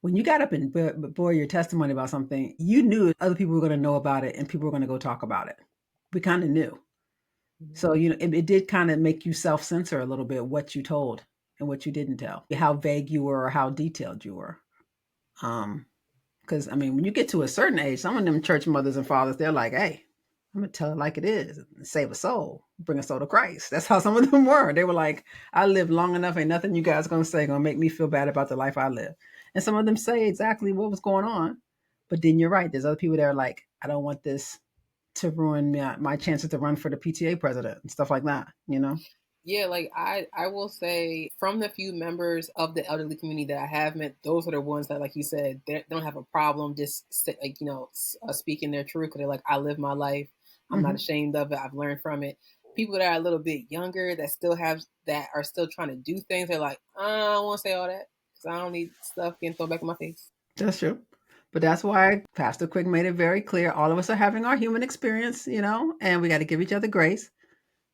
when you got up and bore your testimony about something, you knew other people were going to know about it and people were going to go talk about it. We kind of knew. Mhm. So, it did kind of make you self-censor a little bit what you told and what you didn't tell, how vague you were or how detailed you were. Because, I mean, when you get to a certain age, some of them church mothers and fathers, they're like, hey, I'm going to tell it like it is and save a soul, bring a soul to Christ. That's how some of them were. They were like, I lived long enough. Ain't nothing you guys going to say going to make me feel bad about the life I live. And some of them say exactly what was going on. But then you're right. There's other people that are like, I don't want this to ruin my chances to run for the PTA president and stuff like that, Yeah, like I will say from the few members of the elderly community that I have met, those are the ones that, like you said, they don't have a problem just like, you know, speaking their truth, because they're like, I live my life, I'm not Hmm. ashamed of it, I've learned from it. People that are a little bit younger that are still trying to do things, they're like, I don't want to say all that because I don't need stuff getting thrown back in my face. That's true. But that's why Pastor Quick made it very clear. All of us are having our human experience, and we got to give each other grace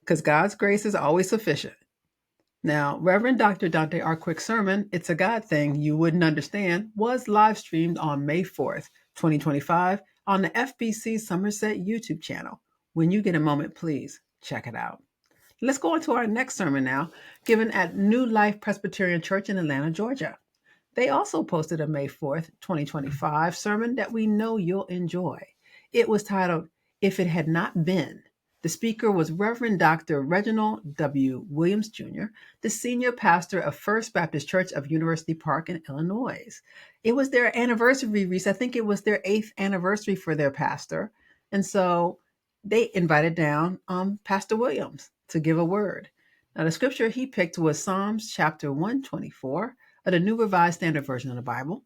because God's grace is always sufficient. Now, Reverend Dr. Dante R. Quick's sermon, It's a God Thing You Wouldn't Understand, was live streamed on May 4th, 2025, on the FBC Somerset YouTube channel. When you get a moment, please check it out. Let's go on to our next sermon now, given at New Life Presbyterian Church in Atlanta, Georgia. They also posted a May 4th, 2025 sermon that we know you'll enjoy. It was titled, If It Had Not Been. The speaker was Reverend Dr. Reginald W. Williams, Jr., the senior pastor of First Baptist Church of University Park in Illinois. It was their anniversary, Reese. I think it was their 8th anniversary for their pastor. And so they invited down Pastor Williams to give a word. Now, the scripture he picked was Psalms chapter 124 of the New Revised Standard Version of the Bible.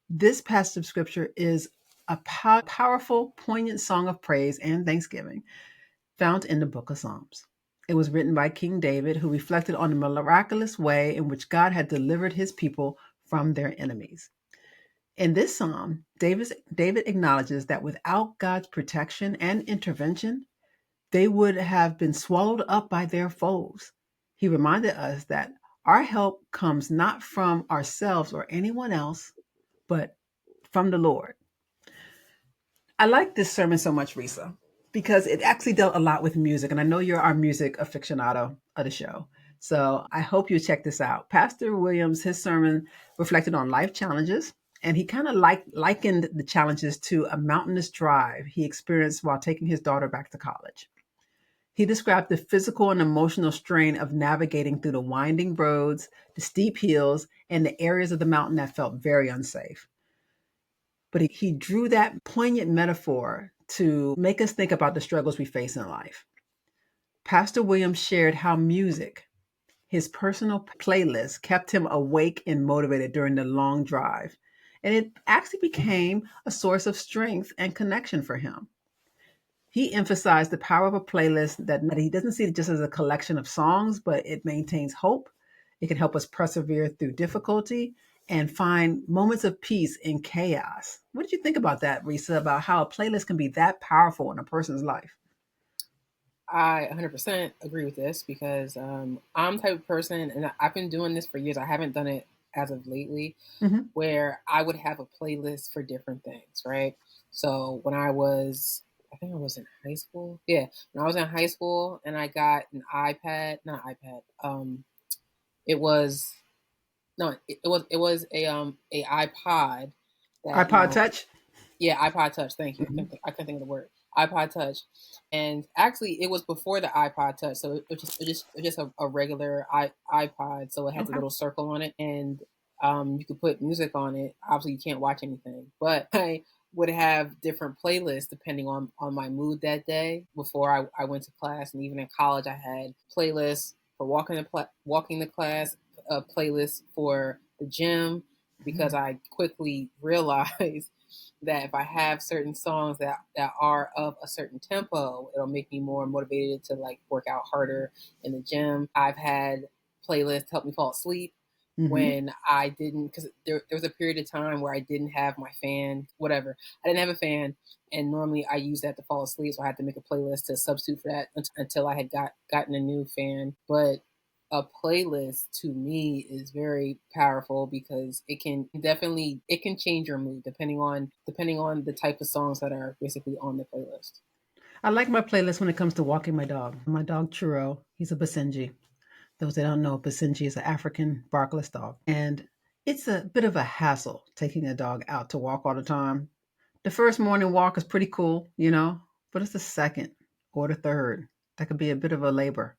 This passage of scripture is a powerful, poignant song of praise and thanksgiving found in the book of Psalms. It was written by King David, who reflected on the miraculous way in which God had delivered his people from their enemies. In this psalm, David acknowledges that without God's protection and intervention, they would have been swallowed up by their foes. He reminded us that our help comes not from ourselves or anyone else, but from the Lord. I like this sermon so much, Risa, because it actually dealt a lot with music. And I know you're our music aficionado of the show. So I hope you check this out. Pastor Williams, his sermon reflected on life challenges, and he kind of likened the challenges to a mountainous drive he experienced while taking his daughter back to college. He described the physical and emotional strain of navigating through the winding roads, the steep hills, and the areas of the mountain that felt very unsafe. But he drew that poignant metaphor to make us think about the struggles we face in life. Pastor Williams shared how music, his personal playlist, kept him awake and motivated during the long drive. And it actually became a source of strength and connection for him. He emphasized the power of a playlist that he doesn't see it just as a collection of songs, but it maintains hope. It can help us persevere through difficulty and find moments of peace in chaos. What did you think about that, Risa, about how a playlist can be that powerful in a person's life? I 100% agree with this because I'm the type of person, and I've been doing this for years. I haven't done it as of lately, Mm-hmm. where I would have a playlist for different things, right? So when I think I was in high school. Yeah, when I was in high school and I got an iPad, not iPad. It was No, it was a iPod that, iPod Touch. yeah, iPod Touch. Thank you. Mm-hmm. I couldn't think of the word. iPod Touch, and actually, it was before the iPod Touch, so it was just a regular iPod. So it had the Okay. little circle on it, and you could put music on it. Obviously, you can't watch anything, but I would have different playlists depending on my mood that day. Before I went to class, and even in college, I had playlists for walking to class, a playlist for the gym, because I quickly realized that if I have certain songs that are of a certain tempo, it'll make me more motivated to like work out harder in the gym. I've had playlists help me fall asleep Mm-hmm. when I didn't, because there was a period of time where I didn't have my fan, whatever. I didn't have a fan, and normally I use that to fall asleep, so I had to make a playlist to substitute for that until I had gotten a new fan. But a playlist to me is very powerful because it can change your mood depending on the type of songs that are basically on the playlist. I like my playlist when it comes to walking my dog. My dog Churro, he's a Basenji. Those that don't know, Basenji is an African barkless dog. And it's a bit of a hassle taking a dog out to walk all the time. The first morning walk is pretty cool, but it's the second or the third that could be a bit of a labor.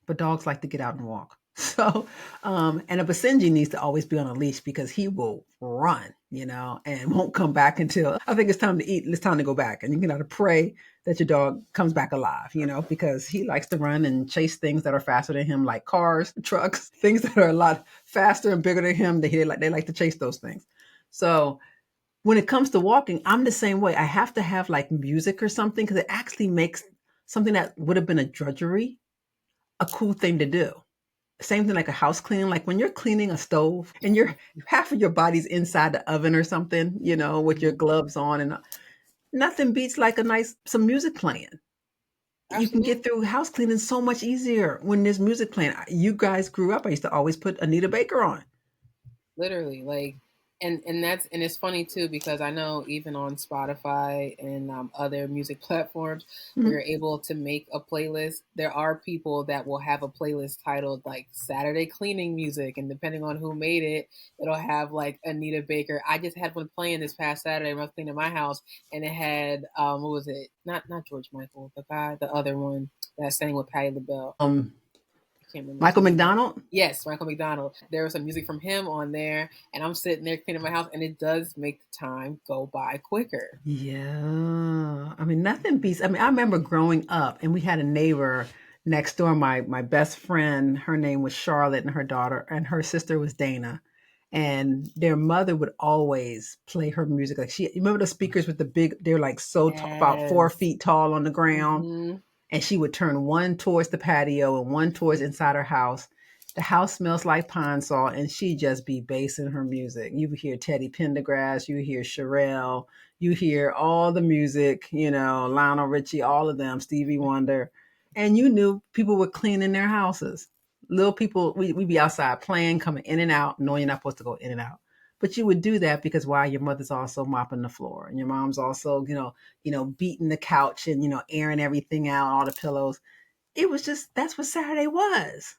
But dogs like to get out and walk. So, and a Basenji needs to always be on a leash because he will run, and won't come back until I think it's time to eat. It's time to go back. And you got to pray that your dog comes back alive, because he likes to run and chase things that are faster than him, like cars, trucks, things that are a lot faster and bigger than him. They like to chase those things. So when it comes to walking, I'm the same way. I have to have like music or something because it actually makes something that would have been a drudgery a cool thing to do. Same thing like a house cleaning. Like when you're cleaning a stove and you're half of your body's inside the oven or something, with your Mhm. gloves on, and nothing beats like some music playing. You can get Absolutely. through house cleaning so much easier when there's music playing. You guys grew up. I used to always put Anita Baker on. Literally, like, and it's funny too because I know even on Spotify and other music platforms where Mhm. you're able to make a playlist, there are people that will have a playlist titled like Saturday cleaning music, and depending on who made it, it'll have like Anita Baker. I just had one playing this past Saturday when I was cleaning my house, and it had what was it? Not George Michael, the other one that sang with Patti LaBelle. Um, I can't remember his Michael name. McDonald. Yes, Michael McDonald. There was some music from him on there, and I'm sitting there cleaning my house, and it does make the time go by quicker. Yeah. I mean, nothing beats. I mean, I remember growing up and we had a neighbor next door, my best friend. Her name was Charlotte, and her daughter and her sister was Dana. And their mother would always play her music. Like you remember the speakers with the big, they're like so tall, about four Yes. feet tall on the ground. Hmm. And she would turn one towards the patio and one towards inside her house. The house smells like pine saw, and she just be basing her music. You hear Teddy Pendergrass, you hear Sherelle, you hear all the music, Lionel Richie, all of them, Stevie Wonder, and you knew people were cleaning their houses. Little people, we'd be outside playing, coming in and out, knowing you're not supposed to go in and out. But you would do that because why? Your mother's also mopping the floor, and your mom's also, beating the couch and airing everything out, all the pillows. It was just that's what Saturday was.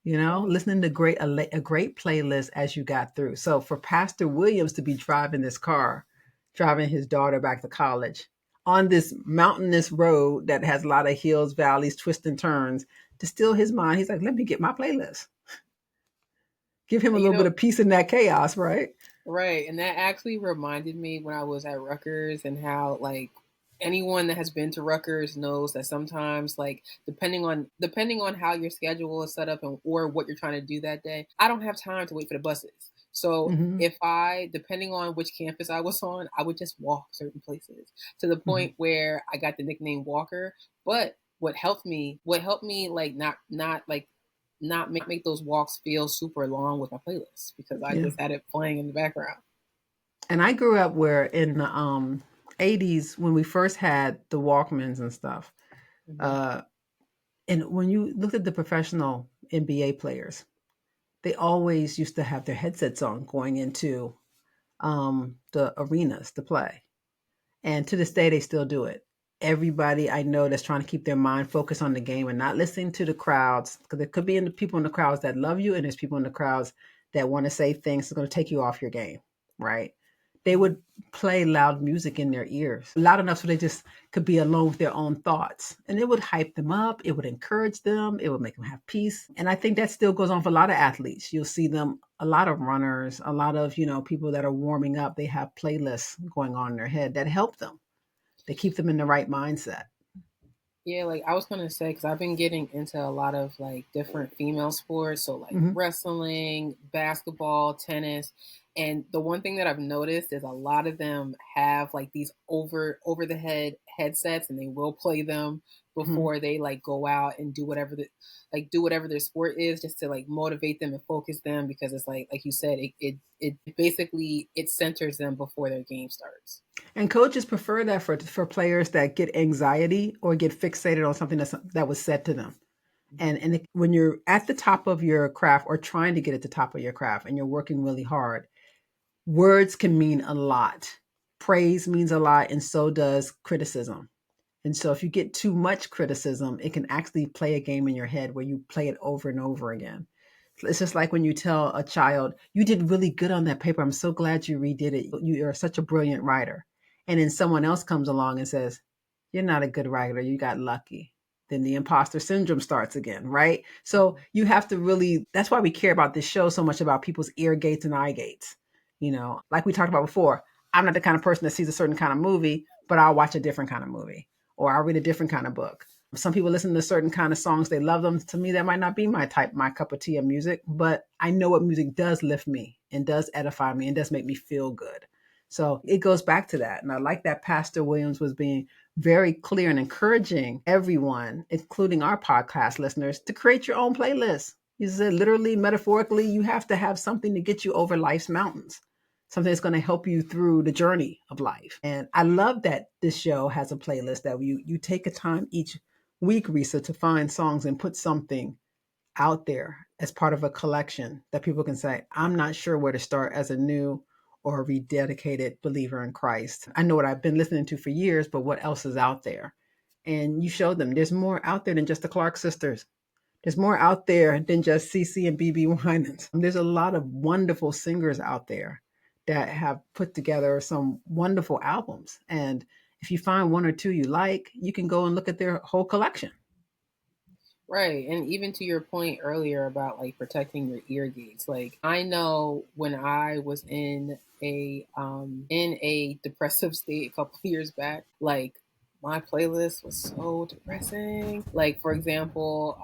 Right. Listening to a great playlist as you got through. So for Pastor Williams to be driving this car, driving his daughter back to college on this mountainous road that has a lot of hills, valleys, twists and turns, to still his mind, he's like, let me get my playlist. Give him a And little bit of peace in that chaos, right? right. And that actually reminded me when I was at Rutgers and how like anyone that has been to Rutgers knows that sometimes like depending on how your schedule is set up and or what you're trying to do that day, I don't have time to wait for the buses. So Mm-hmm. if depending on which campus I was on, I would just walk certain places to the Mm-hmm. point where I got the nickname Walker. But what helped me like not like not make those walks feel super long with my playlist because I Yeah. just had it playing in the background. And I grew up where in the 80s when we first had the Walkmans and stuff. Hmm. Uh, and when you looked at the professional NBA players, they always used to have their headsets on going into the arenas to play. And to this day, they still do it. Everybody I know that's trying to keep their mind focused on the game and not listening to the crowds, because there could be people in the crowds that love you, and there's people in the crowds that want to say things that's going to take you off your game, right? They would play loud music in their ears, loud enough so they just could be alone with their own thoughts. And it would hype them up. It would encourage them. It would make them have peace. And I think that still goes on for a lot of athletes. You'll see them, a lot of runners, a lot of, people that are warming up. They have playlists going on in their head that help them. They keep them in the right mindset. Yeah, like I was gonna say, because I've been getting into a lot of like different female sports, so like wrestling, basketball, tennis, and the one thing that I've noticed is a lot of them have like these over the head headsets, and they will play them before they like go out and do whatever their sport is, just to like motivate them and focus them, because it's like you said, it basically it centers them before their game starts. And coaches prefer that for players that get anxiety or get fixated on something that was said to them. And when you're at the top of your craft or trying to get at the top of your craft and you're working really hard, words can mean a lot. Praise means a lot, and so does criticism. And so if you get too much criticism, it can actually play a game in your head where you play it over and over again. It's just like when you tell a child, you did really good on that paper. I'm so glad you redid it. You are such a brilliant writer. And then someone else comes along and says, you're not a good writer. You got lucky. Then the imposter syndrome starts again, right? So you have to really, that's why we care about this show so much, about people's ear gates and eye gates. Like we talked about before, I'm not the kind of person that sees a certain kind of movie, but I'll watch a different kind of movie, or I'll read a different kind of book. Some people listen to certain kind of songs. They love them. To me, that might not be my type, my cup of tea of music, but I know what music does lift me and does edify me and does make me feel good. So it goes back to that. And I like that Pastor Williams was being very clear and encouraging everyone, including our podcast listeners, to create your own playlist. He said, literally, metaphorically, you have to have something to get you over life's mountains, something that's going to help you through the journey of life. And I love that this show has a playlist that you take a time each week, Risa, to find songs and put something out there as part of a collection that people can say, I'm not sure where to start as a new or a rededicated believer in Christ. I know what I've been listening to for years, but what else is out there? And you show them there's more out there than just the Clark sisters. There's more out there than just CC and BB Winans. There's a lot of wonderful singers out there that have put together some wonderful albums. And if you find one or two you like, you can go and look at their whole collection. Right. And even to your point earlier about like protecting your ear gates, like I know when I was in a depressive state a couple of years back, like my playlist was so depressing. Like, for example,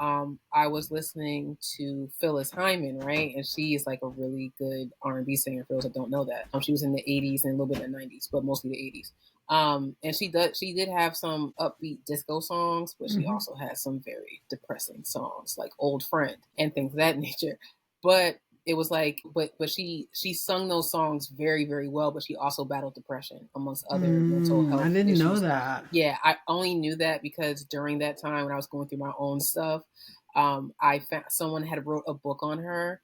I was listening to Phyllis Hyman, right? And she is like a really good R&B singer, for those that don't know that. She was in the 80s and a little bit in the 90s, but mostly the 80s. And she did have some upbeat disco songs, but she also had some very depressing songs like Old Friend and things of that nature. But it was like, but she sung those songs very, very well, but she also battled depression amongst other mental health I didn't issues. know that. Yeah, I only knew that because during that time when I was going through my own stuff, I found someone had wrote a book on her.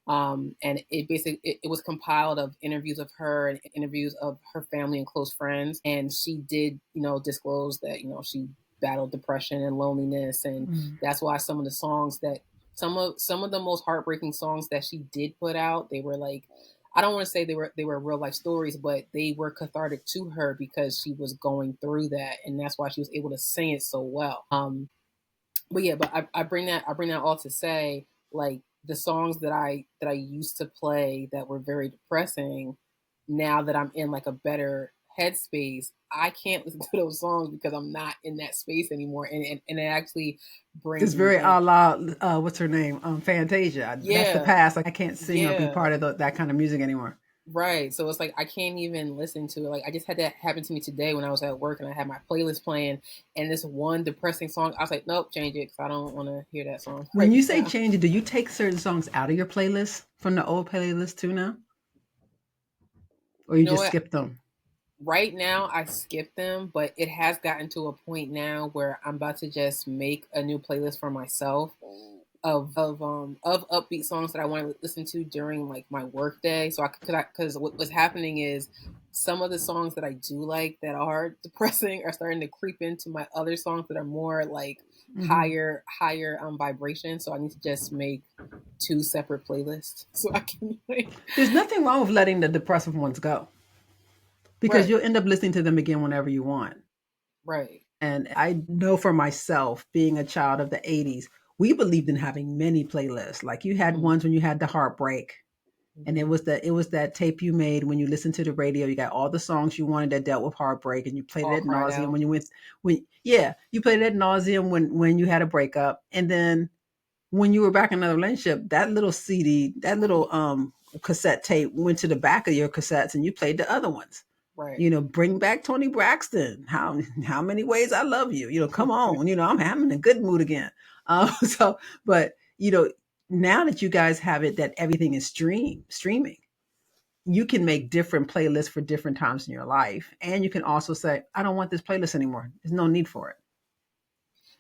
And it basically, it was compiled of interviews of her and interviews of her family and close friends. And she did, disclose that, she battled depression and loneliness. And that's why some of the songs that, some of the most heartbreaking songs that she did put out, they were like, I don't want to say they were real life stories, but they were cathartic to her because she was going through that. And that's why she was able to sing it so well. But yeah, but I bring that all to say, like, the songs that I used to play that were very depressing, now that I'm in like a better headspace, I can't listen to those songs because I'm not in that space anymore. And it actually brings It's very a la, what's her name? Fantasia. Yeah. That's the past. Like I can't sing or be part of that kind of music anymore. Right. So it's like I can't even listen to it. Like I just had that happen to me today when I was at work and I had my playlist playing and this one depressing song. I was like, nope, change it because I don't want to hear that song. When you say change it, do you take certain songs out of your playlist from the old playlist too now? Or you just skip them? Right now I skip them, but it has gotten to a point now where I'm about to just make a new playlist for myself of upbeat songs that I want to listen to during like my work day. So because what was happening is some of the songs that I do like that are depressing are starting to creep into my other songs that are more like higher vibration. So I need to just make 2 separate playlists so I can like. There's nothing wrong with letting the depressive ones go, because Right. you'll end up listening to them again whenever you want. Right. And I know for myself, being a child of the 80s, we believed in having many playlists. Like you had ones when you had the heartbreak, and it was that tape you made when you listened to the radio. You got all the songs you wanted that dealt with heartbreak, and you played All it ad cried nauseum out. when you played it ad nauseum when you had a breakup. And then when you were back in another relationship, that little CD, that little cassette tape went to the back of your cassettes, and you played the other ones. Right. You know, bring back Tony Braxton. How many ways I love you? You know, come on. You know, I'm in a good mood again. But you know, now that you guys have it, that everything is streaming, you can make different playlists for different times in your life, and you can also say, I don't want this playlist anymore. There's no need for it.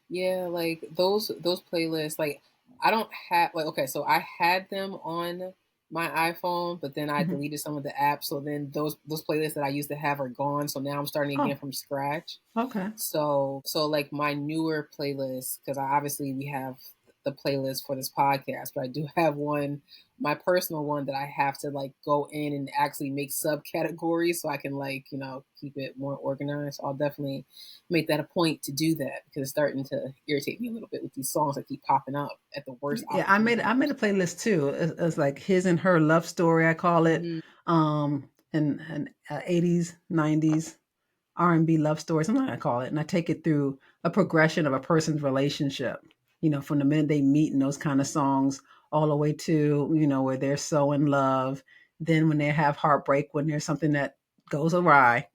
Yeah, like those playlists, like I don't have like okay, so I had them on my iPhone, but then I Mm-hmm. deleted some of the apps. So then those playlists that I used to have are gone. So now I'm starting again Oh, from scratch. okay. So like my newer playlist, because obviously we have the playlist for this podcast, but I do have one, my personal one that I have to like go in and actually make subcategories so I can like, keep it more organized. I'll definitely make that a point to do that because it's starting to irritate me a little bit with these songs that keep popping up at the worst Yeah, I made opportunity. a playlist too. It's like his and her love story, I call it. Hmm. And 80s, 90s R&B love story, something I call it. And I take it through a progression of a person's relationship, you know, from the minute they meet and those kind of songs all the way to, you know, where they're so in love. Then when they have heartbreak, when there's something that goes awry,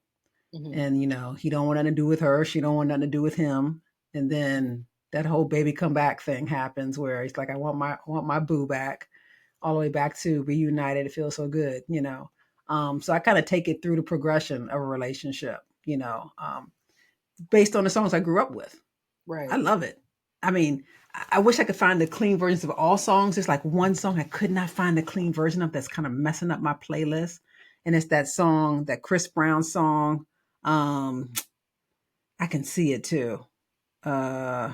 Hmm. and, you know, he don't want nothing to do with her, she don't want nothing to do with him. And then that whole baby come back thing happens where he's like, I want my boo back, all the way back to reunited. It feels so good, you know. So I kind of take it through the progression of a relationship, you know, based on the songs I grew up with. I Right. love it. I mean, I wish I could find the clean versions of all songs. There's like one song I could not find the clean version of that's kind of messing up my playlist. And it's that song, that Chris Brown song. Um, I can see it too. Uh,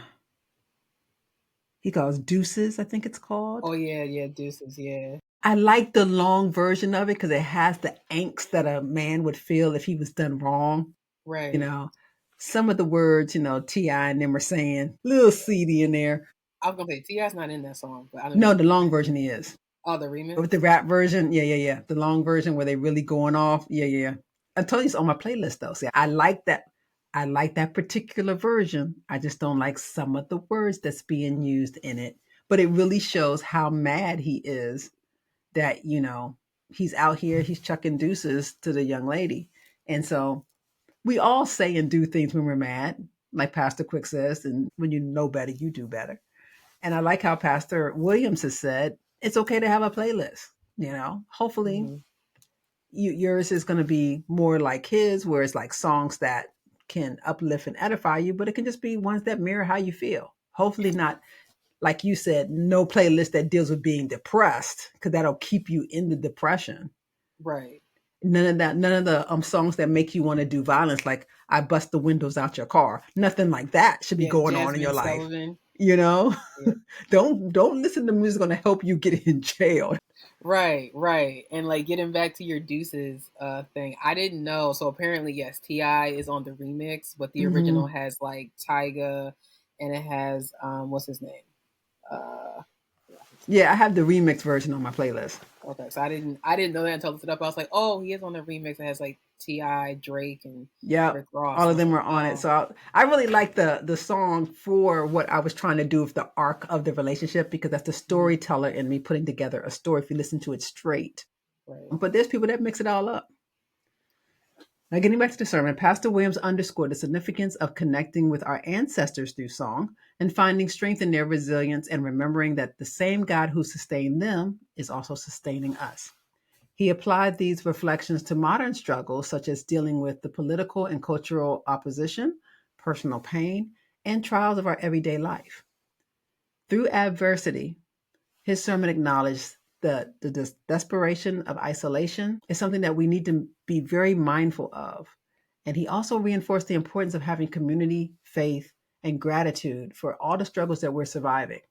he calls Deuces, I think it's called. Oh yeah, yeah, Deuces, yeah. I like the long version of it because it has the angst that a man would feel if he was done wrong. You Right. know, some of the words, you know, T.I. and them are saying, little seedy in there. I was gonna say T.I.'s not in that song, but I know No, what the you long mean. version he is. Oh, the But with the remix? rap version, yeah. The long version where they really going off. Yeah. I told you it's on my playlist though. See, I like that. I like that particular version. I just don't like some of the words that's being used in it. But it really shows how mad he is that, you know, he's out here, he's chucking deuces to the young lady. And so we all say and do things when we're mad, like Pastor Quick says, and when you know better, you do better. And I like how Pastor Williams has said, it's okay to have a playlist. You know, hopefully Hmm. yours is going to be more like his, where it's like songs that can uplift and edify you, but it can just be ones that mirror how you feel. Hopefully not, like you said, no playlist that deals with being depressed, because that'll keep you in the depression. Right. None of that, none of the songs that make you want to do violence, like I bust the windows out your car. Nothing like that should be Yeah, going on in your Jasmine life. Sullivan. You know, Yeah. don't listen to music going to help you get in jail. Right, right. And like getting back to your Deuces thing, I didn't know. So apparently, yes, T.I. is on the remix, but the original Hmm. has like Tyga and it has what's his name? Uh forgot his name. Yeah, I have the remix version on my playlist. Okay, so I didn't know that until I looked it up. I was like, oh, he is on the remix. It has like T.I., Drake, and Yep, Rick Ross. all And I of was them like, were on it. oh, So I really like the song for what I was trying to do with the arc of the relationship, because that's the mhm, storyteller in me putting together a story if you listen to it straight. right. But there's people that mix it all up. Now, getting back to the sermon, Pastor Williams underscored the significance of connecting with our ancestors through song and finding strength in their resilience and remembering that the same God who sustained them is also sustaining us. He applied these reflections to modern struggles, such as dealing with the political and cultural opposition, personal pain, and trials of our everyday life. Through adversity, his sermon acknowledged the desperation of isolation is something that we need to be very mindful of. And he also reinforced the importance of having community, faith, and gratitude for all the struggles that we're surviving.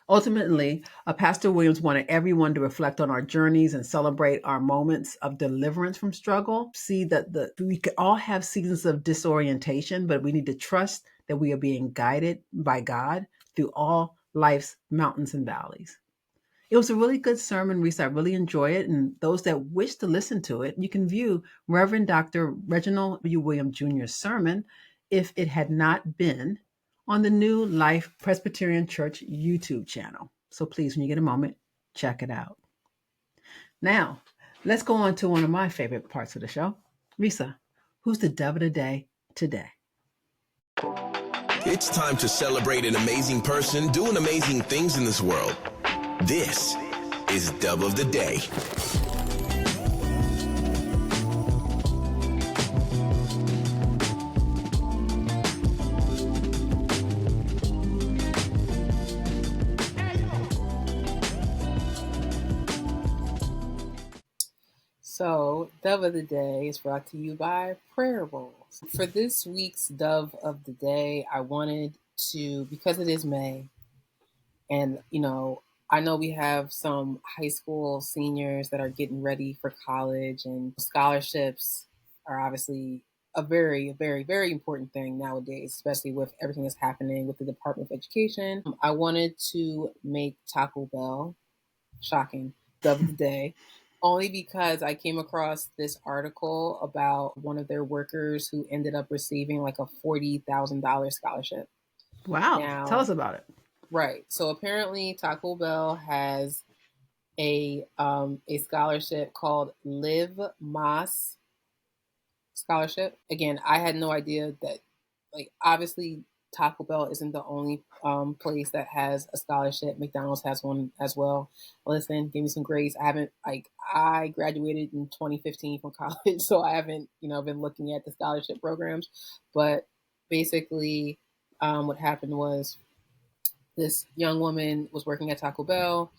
Ultimately, Pastor Williams wanted everyone to reflect on our journeys and celebrate our moments of deliverance from struggle. See that we could all have seasons of disorientation, but we need to trust that we are being guided by God through all life's mountains and valleys. It was a really good sermon, Reese. I really enjoy it. And those that wish to listen to it, you can view Reverend Dr. Reginald W. Williams Jr.'s sermon, If It Had Not Been, on the New Life Presbyterian Church YouTube channel. So please, when you get a moment, check it out. Now, let's go on to one of my favorite parts of the show. Risa, who's the dove of the day today? It's time to celebrate an amazing person doing amazing things in this world. This is Dove of the Day. So, Dove of the Day is brought to you by Prayer Bowls. For this week's Dove of the Day, I wanted to, because it is May, and, I know we have some high school seniors that are getting ready for college, and scholarships are obviously a very, very, very important thing nowadays, especially with everything that's happening with the Department of Education. I wanted to make Taco Bell, shocking, Dove of the Day, only because I came across this article about one of their workers who ended up receiving like a $40,000 scholarship. Wow. Tell us about it. Right. So apparently Taco Bell has a scholarship called Live Mas scholarship. Again, I had no idea that, obviously Taco Bell isn't the only place that has a scholarship. McDonald's has one as well. Listen, give me some grace. I graduated in 2015 from college, so I haven't, been looking at the scholarship programs. But basically, what happened was, this young woman was working at Taco Bell.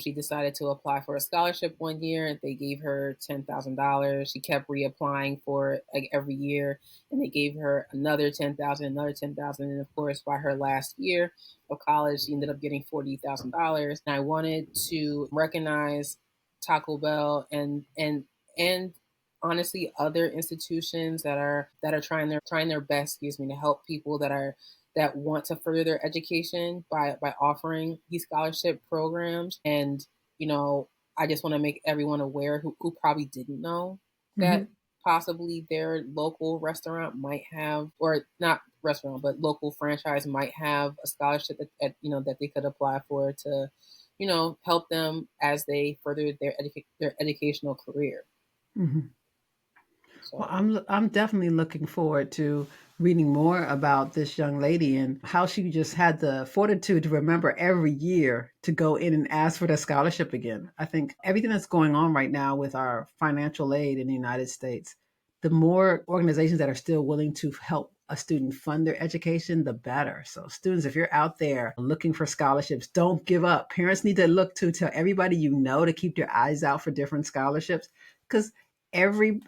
She decided to apply for a scholarship one year. They gave her $10,000. She kept reapplying for it every year, and they gave her another $10,000, another $10,000. And of course, by her last year of college, she ended up getting $40,000. And I wanted to recognize Taco Bell and honestly other institutions that are trying their best, to help people that want to further their education by offering these scholarship programs. And, I just want to make everyone aware who probably didn't know that possibly their local restaurant might have, or not restaurant, but local franchise might have a scholarship that they could apply for to, help them as they further their educational career. Mm-hmm. So. Well, I'm definitely looking forward to reading more about this young lady and how she just had the fortitude to remember every year to go in and ask for the scholarship again. I think everything that's going on right now with our financial aid in the United States, the more organizations that are still willing to help a student fund their education, the better. So students, if you're out there looking for scholarships, don't give up. Parents need to look to tell everybody to keep their eyes out for different scholarships, because every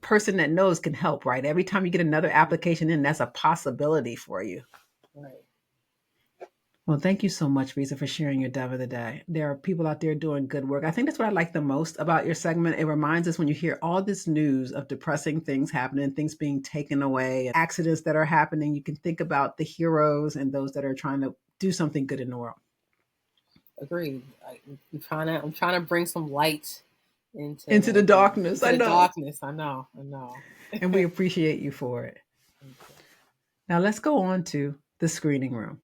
person that knows can help, right? Every time you get another application in, that's a possibility for you. Right. Well, thank you so much, Risa, for sharing your Dove of the Day. There are people out there doing good work. I think that's what I like the most about your segment. It reminds us, when you hear all this news of depressing things happening, things being taken away, accidents that are happening, you can think about the heroes and those that are trying to do something good in the world. Agreed. I'm trying to bring some light into the darkness. I know. And we appreciate you for it. Now let's go on to the screening room.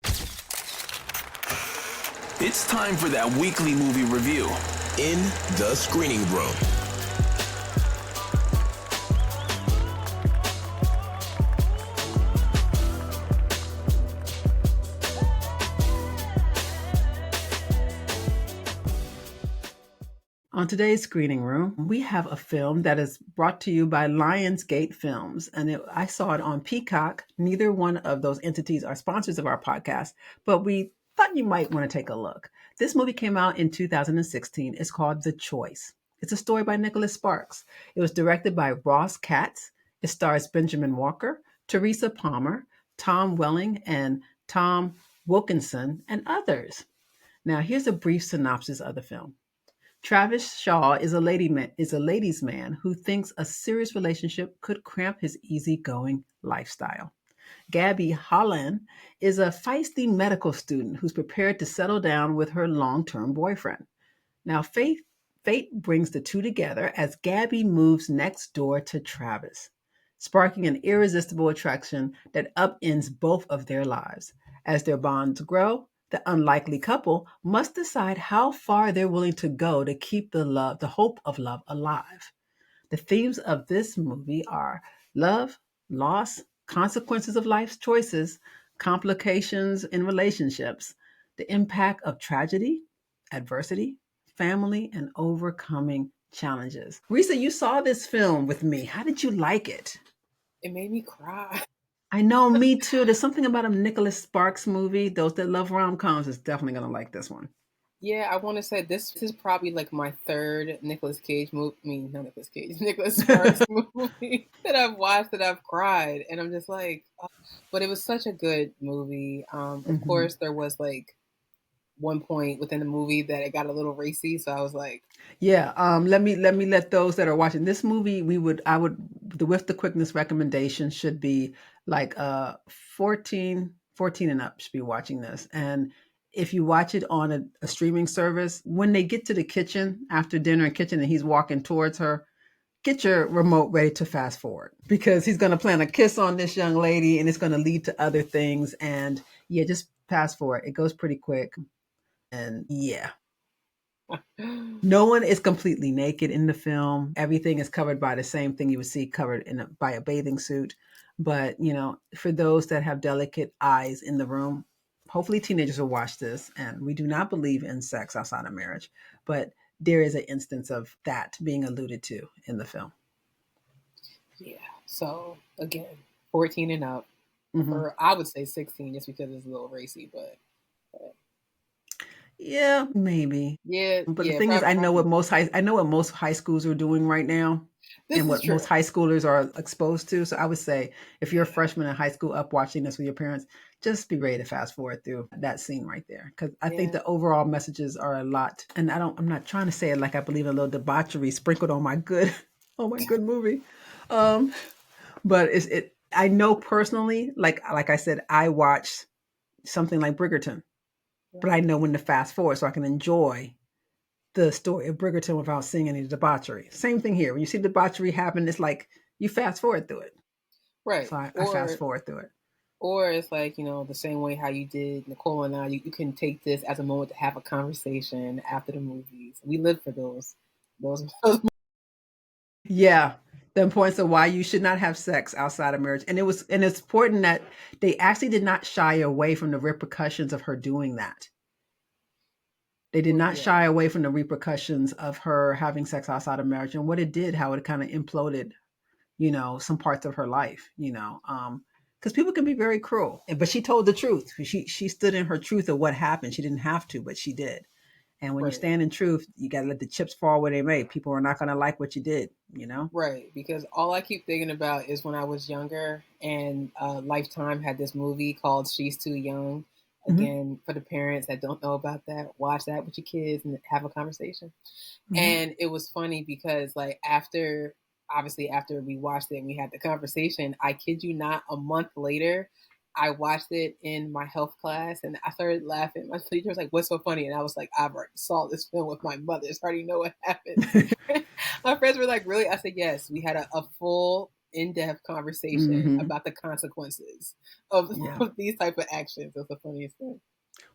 It's time for that weekly movie review in the screening room. On today's screening room, we have a film that is brought to you by Lionsgate Films. And I saw it on Peacock. Neither one of those entities are sponsors of our podcast, but we thought you might want to take a look. This movie came out in 2016. It's called The Choice. It's a story by Nicholas Sparks. It was directed by Ross Katz. It stars Benjamin Walker, Teresa Palmer, Tom Welling, and Tom Wilkinson, and others. Now, here's a brief synopsis of the film. Travis Shaw is a ladies' man who thinks a serious relationship could cramp his easygoing lifestyle. Gabby Holland is a feisty medical student who's prepared to settle down with her long-term boyfriend. Now, fate brings the two together as Gabby moves next door to Travis, sparking an irresistible attraction that upends both of their lives. As their bonds grow, the unlikely couple must decide how far they're willing to go to keep the hope of love alive. The themes of this movie are love, loss, consequences of life's choices, complications in relationships, the impact of tragedy, adversity, family, and overcoming challenges. Risa, you saw this film with me. How did you like it? It made me cry. I know, me too. There's something about a Nicholas Sparks movie. Those that love rom-coms is definitely going to like this one. Yeah, I want to say this is probably like my third Nicolas Cage movie. I mean, not Nicolas Cage, Nicholas Sparks movie that I've watched that I've cried, and I'm just like, oh. But it was such a good movie. Of course, there was like one point within the movie that it got a little racy, so I was like, yeah. Let those that are watching this movie, the With the Quickness recommendation should be like 14 and up should be watching this. And if you watch it on a streaming service, when they get to the kitchen after dinner and kitchen and he's walking towards her, get your remote ready to fast forward because he's going to plan a kiss on this young lady and it's going to lead to other things. And yeah, just fast forward. It goes pretty quick. And yeah, no one is completely naked in the film. Everything is covered by the same thing you would see covered by a bathing suit. But, for those that have delicate eyes in the room, hopefully teenagers will watch this. And we do not believe in sex outside of marriage, but there is an instance of that being alluded to in the film. Yeah. So again, 14 and up, or I would say 16 just because it's a little racy, but yeah, maybe. Yeah. But the thing is, I know what most high schools are doing right now. And what most high schoolers are exposed to. So I would say if you're a freshman in high school up watching this with your parents, just be ready to fast forward through that scene right there. Because I think the overall messages are a lot. And I'm not trying to say it like I believe in a little debauchery sprinkled on my good movie. But I know personally, like I said, I watched something like Bridgerton, but I know when to fast forward so I can enjoy the story of Bridgerton without seeing any debauchery. Same thing here. When you see debauchery happen, it's like you fast forward through it. Right. So I fast forward through it. Or it's like, the same way how you did Nicole and I, you can take this as a moment to have a conversation after the movies. We live for those. Yeah. The importance of why you should not have sex outside of marriage. And it's important that they actually did not shy away from the repercussions of her doing that. They did not shy away from the repercussions of her having sex outside of marriage and what it did, how it kind of imploded, some parts of her life, because people can be very cruel. But she told the truth. She stood in her truth of what happened. She didn't have to, but she did. And when you stand in truth, you got to let the chips fall where they may. People are not going to like what you did, Right. Because all I keep thinking about is when I was younger and Lifetime had this movie called She's Too Young. Again, for the parents that don't know about that, watch that with your kids and have a conversation. And it was funny because after we watched it and we had the conversation, I kid you not, a month later, I watched it in my health class and I started laughing. My teacher was like, "What's so funny?" And I was like, "I've already saw this film with my mother. So I already know what happened." My friends were like, "Really?" I said, "Yes." We had a full in-depth conversation about the consequences of these type of actions. That's the funniest thing.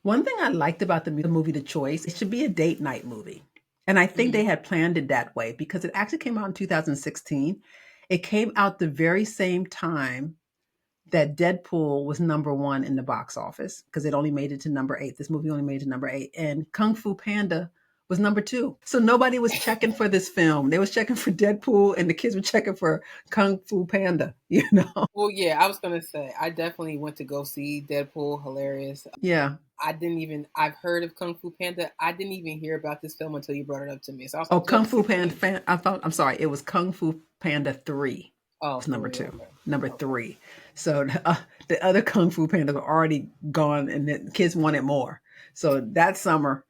One thing I liked about the movie The Choice, it should be a date night movie. And I think they had planned it that way because it actually came out in 2016. It came out the very same time that Deadpool was #1 in the box office because it only made it to #8. This movie only made it to #8. And Kung Fu Panda was #2. So nobody was checking for this film. They was checking for Deadpool and the kids were checking for Kung Fu Panda, Well, yeah, I was going to say, I definitely went to go see Deadpool. Hilarious. Yeah. I've heard of Kung Fu Panda. I didn't even hear about this film until you brought it up to me. So I was Oh, like, Kung Fu 2016? Panda. I'm sorry. It was Kung Fu Panda 3. Oh, Was number three. 2. Okay. Number Okay. 3. So the other Kung Fu Pandas were already gone, and the kids wanted more. So that summer,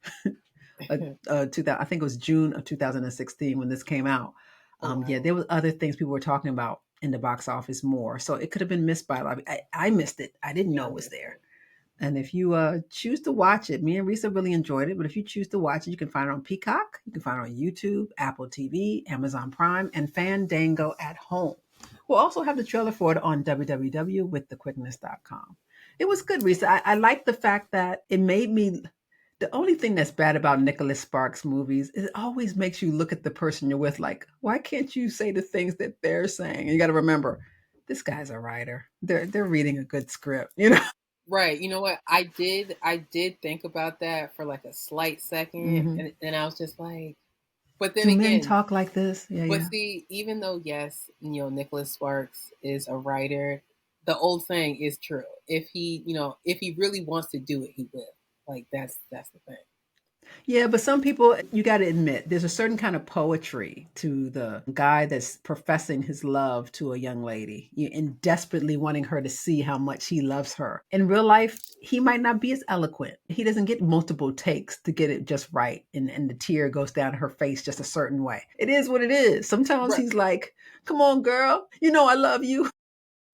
2000, I think it was June of 2016 when this came out. Oh, Yeah, wow. there was other things people were talking about in the box office more. So it could have been missed by a lot. I missed it. I didn't Yeah, know I it was missed there. it. And if you choose to watch it, me and Risa really enjoyed it. But if you choose to watch it, you can find it on Peacock, you can find it on YouTube, Apple TV, Amazon Prime, and Fandango at home. We'll also have the trailer for it on www.withthequickness.com. It was good, Risa. I like the fact that it made me. The only thing that's bad about Nicholas Sparks movies is it always makes you look at the person you're with like, why can't you say the things that they're saying? And you got to remember, this guy's a writer. They're reading a good script, you know. Right. You know what? I did think about that for like a slight second, Mm-hmm. and I was just like, but then Do men again, talk like this? Yeah, but yeah. see, even though yes, Nicholas Sparks is a writer, the old saying is true. If he really wants to do it, he will. Like that's the thing. Yeah, but some people, you got to admit, there's a certain kind of poetry to the guy that's professing his love to a young lady and desperately wanting her to see how much he loves her. In real life, he might not be as eloquent. He doesn't get multiple takes to get it just right. And the tear goes down her face just a certain way. It is what it is. Sometimes Right. he's like, come on, girl, you know I love you.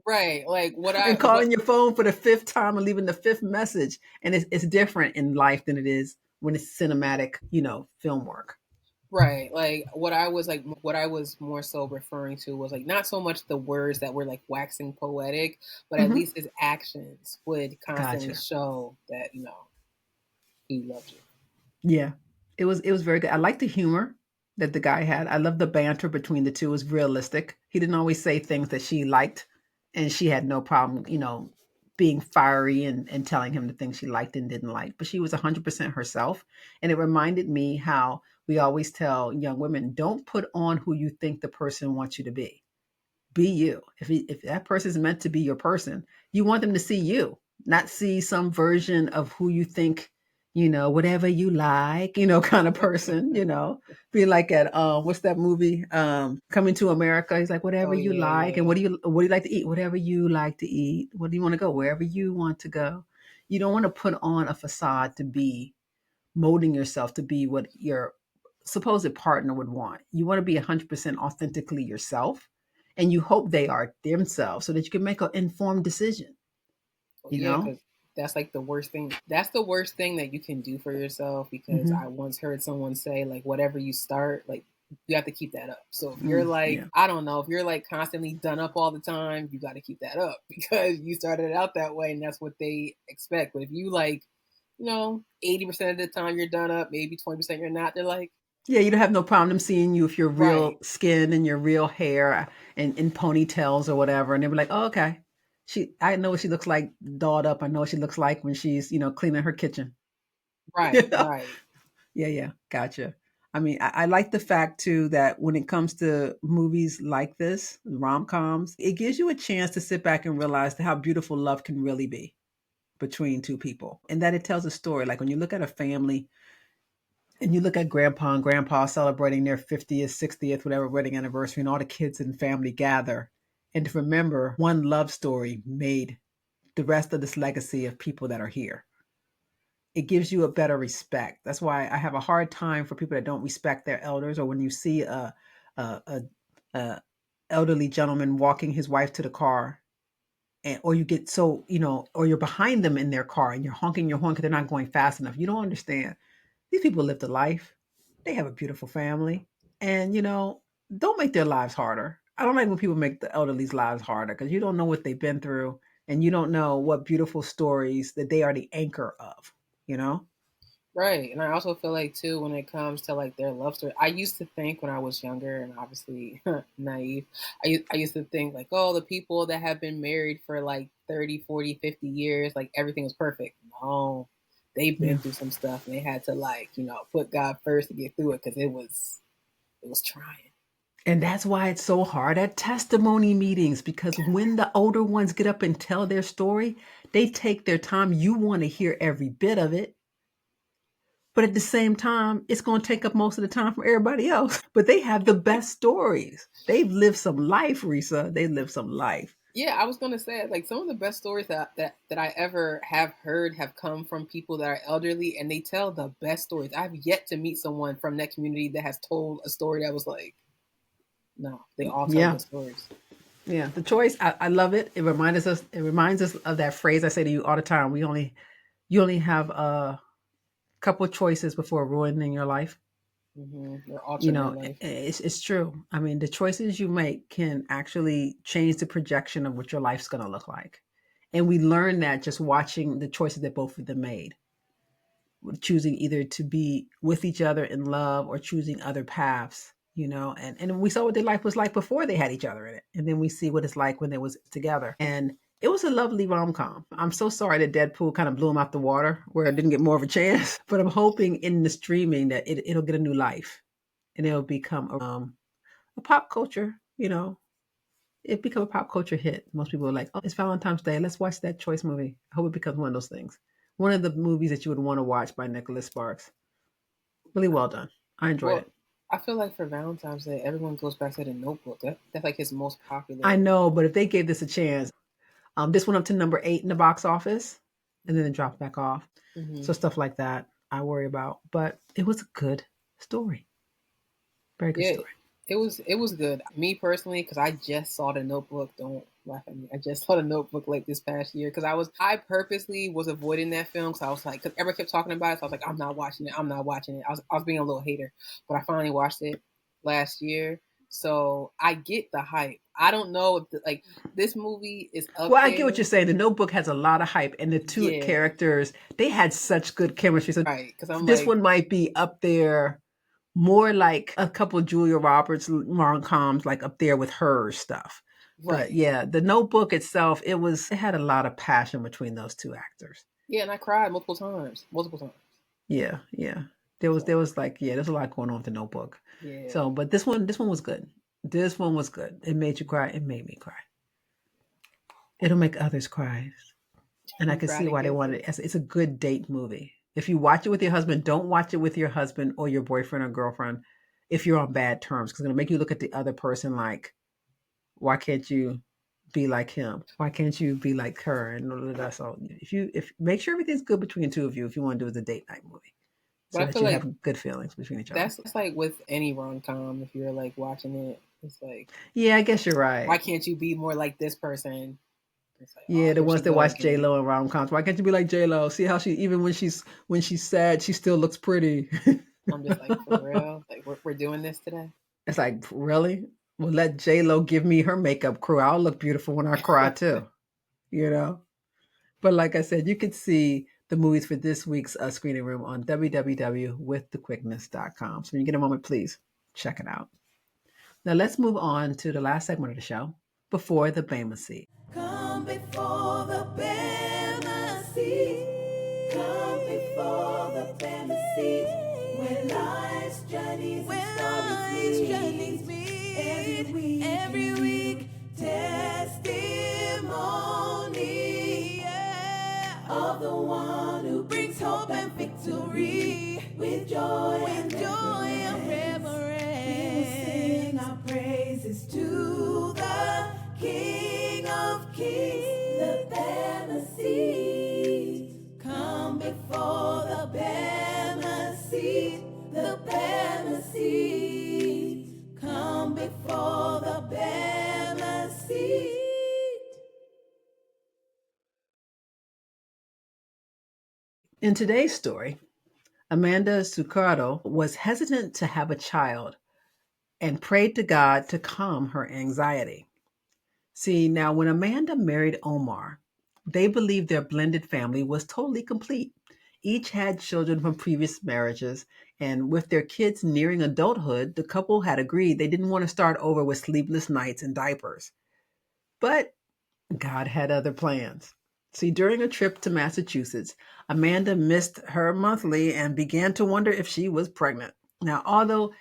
Right. Like And calling your phone for the fifth time and leaving the fifth message. And it's different in life than it is when it's cinematic, film work. right. Like what I was more so referring to was like not so much the words that were like waxing poetic, but at Hmm. least his actions would constantly Gotcha. show that, he loved you. Yeah. It was very good. I like the humor that the guy had. I love the banter between the two. It was realistic. He didn't always say things that she liked, and she had no problem, being fiery and telling him the things she liked and didn't like. But she was 100% herself. And it reminded me how we always tell young women, don't put on who you think the person wants you to be. Be you. If that person is meant to be your person, you want them to see you, not see some version of who you think, whatever you like, kind of person, be like at what's that movie? Coming to America. He's like, whatever Oh you yeah, like, and yeah. what do you like to eat? Whatever you like to eat. What do you want to go? Wherever you want to go. You don't want to put on a facade to be molding yourself to be what your supposed partner would want. You want to be 100% authentically yourself, and you hope they are themselves so that you can make an informed decision, Well, you yeah, know? because that's like the worst thing. That's the worst thing that you can do for yourself. Because Mm-hmm. I once heard someone say, like, whatever you start, like, you have to keep that up. So if you're like, Yeah. I don't know, if you're like constantly done up all the time, you got to keep that up because you started it out that way, and that's what they expect. But if you like, 80% of the time you're done up, maybe 20% you're not. They're like, Yeah, you don't have no problem seeing you if your real right, skin and your real hair and in ponytails or whatever. And they were like, oh, okay. I know what she looks like dolled up. I know what she looks like when she's, cleaning her kitchen. right, right. Yeah, yeah, gotcha. I mean, I like the fact too that when it comes to movies like this, rom-coms, it gives you a chance to sit back and realize how beautiful love can really be between two people, and that it tells a story. Like when you look at a family and you look at grandpa and grandpa celebrating their 50th, 60th, whatever wedding anniversary, and all the kids and family gather, and to remember one love story made the rest of this legacy of people that are here, it gives you a better respect. That's why I have a hard time for people that don't respect their elders, or when you see a, a, a elderly gentleman walking his wife to the car, and or you get so or you're behind them in their car and you're honking your horn because they're not going fast enough. You don't understand. These people lived a life. They have a beautiful family, and don't make their lives harder. I don't like when people make the elderly's lives harder because you don't know what they've been through, and you don't know what beautiful stories that they are the anchor of. You know. Right. And I also feel like too when it comes to like their love story, I used to think when I was younger and obviously naive, I used to think like, oh, the people that have been married for like 30, 40, 50 years, like everything was perfect. No. They've been Yeah. through some stuff and they had to like, put God first to get through it because it was trying. And that's why it's so hard at testimony meetings, because when the older ones get up and tell their story, they take their time. You want to hear every bit of it. But at the same time, it's going to take up most of the time for everybody else. But they have the best stories. They've lived some life, Risa. They lived some life. Yeah, I was gonna say, like, some of the best stories that I ever have heard have come from people that are elderly, and they tell the best stories. I've yet to meet someone from that community that has told a story that was like, no, they all tell Yeah. good stories. Yeah. The choice, I love it. It reminds us of that phrase I say to you all the time. You only have a couple of choices before ruining your life. Or altering your life. It's true. I mean, the choices you make can actually change the projection of what your life's going to look like. And we learned that just watching the choices that both of them made, choosing either to be with each other in love or choosing other paths, and we saw what their life was like before they had each other in it. And then we see what it's like when they was together. And it was a lovely rom-com. I'm so sorry that Deadpool kind of blew him out the water where it didn't get more of a chance, but I'm hoping in the streaming that it'll get a new life and it'll become a pop culture, it become a pop culture hit. Most people are like, oh, it's Valentine's Day. Let's watch that Choice movie. I hope it becomes one of those things. One of the movies that you would want to watch by Nicholas Sparks. Really well done. I enjoyed it. I feel like for Valentine's Day, everyone goes back to The Notebook. That's like his most popular. I know, but if they gave this a chance, this went up to number 8 in the box office, and then it dropped back off. So stuff like that, I worry about. But it was a good story. Very good story. It was good. Me personally, because I just saw The Notebook. Don't laugh at me. I just saw The Notebook like this past year because I purposely was avoiding that film because I was like, because everyone kept talking about it, so I was like, I'm not watching it. I was being a little hater, but I finally watched it last year, so I get the hype. I don't know if this movie is up Well, there. I get what you're saying. The Notebook has a lot of hype, and the two characters, they had such good chemistry. So right, because this one might be up there. More like a couple of Julia Roberts rom-coms, like up there with her stuff. Right. But yeah, The Notebook itself, it had a lot of passion between those two actors. Yeah, and I cried multiple times. Yeah. There was like, there's a lot going on with The Notebook. Yeah. So, but this one was good. This one was good. It made you cry. It made me cry. It'll make others cry. And I can see why they wanted it. It's a good date movie. If you watch it with your husband, don't watch it with your husband or your boyfriend or girlfriend if you're on bad terms, because it's going to make you look at the other person like, why can't you be like him? Why can't you be like her? And so if make sure everything's good between the two of you if you want to do it as a date night movie. So that you have good feelings between each other. That's like with any rom-com, if you're like watching it, it's like, yeah, I guess you're right. Why can't you be more like this person? Like, the ones that watch J-Lo and rom-coms. Why can't you be like J-Lo? See how she, even when she's sad, she still looks pretty. I'm just like, for real? Like, we're doing this today? It's like, really? Well, let J-Lo give me her makeup crew. I'll look beautiful when I cry too. But like I said, you can see the movies for this week's screening room on www.withthequickness.com. So when you get a moment, please check it out. Now let's move on to the last segment of the show, Before the Bema Seat. Come before the Bema Seat. Come before the Bema Seat. When life's journeys meet. Every week, testimony of the one who brings hope and victory. With joy and reverence, we will sing our praises to the King of Kings, the Bema Seat. Come before the Bema Seat, the Bema Seat. Come before the Bema Seat. In today's story, Amanda Saucedo was hesitant to have a child and prayed to God to calm her anxiety. See, now when Amanda married Omar, they believed their blended family was totally complete. Each had children from previous marriages, and with their kids nearing adulthood, the couple had agreed they didn't want to start over with sleepless nights and diapers. But God had other plans. See, during a trip to Massachusetts, Amanda missed her monthly and began to wonder if she was pregnant. Now, although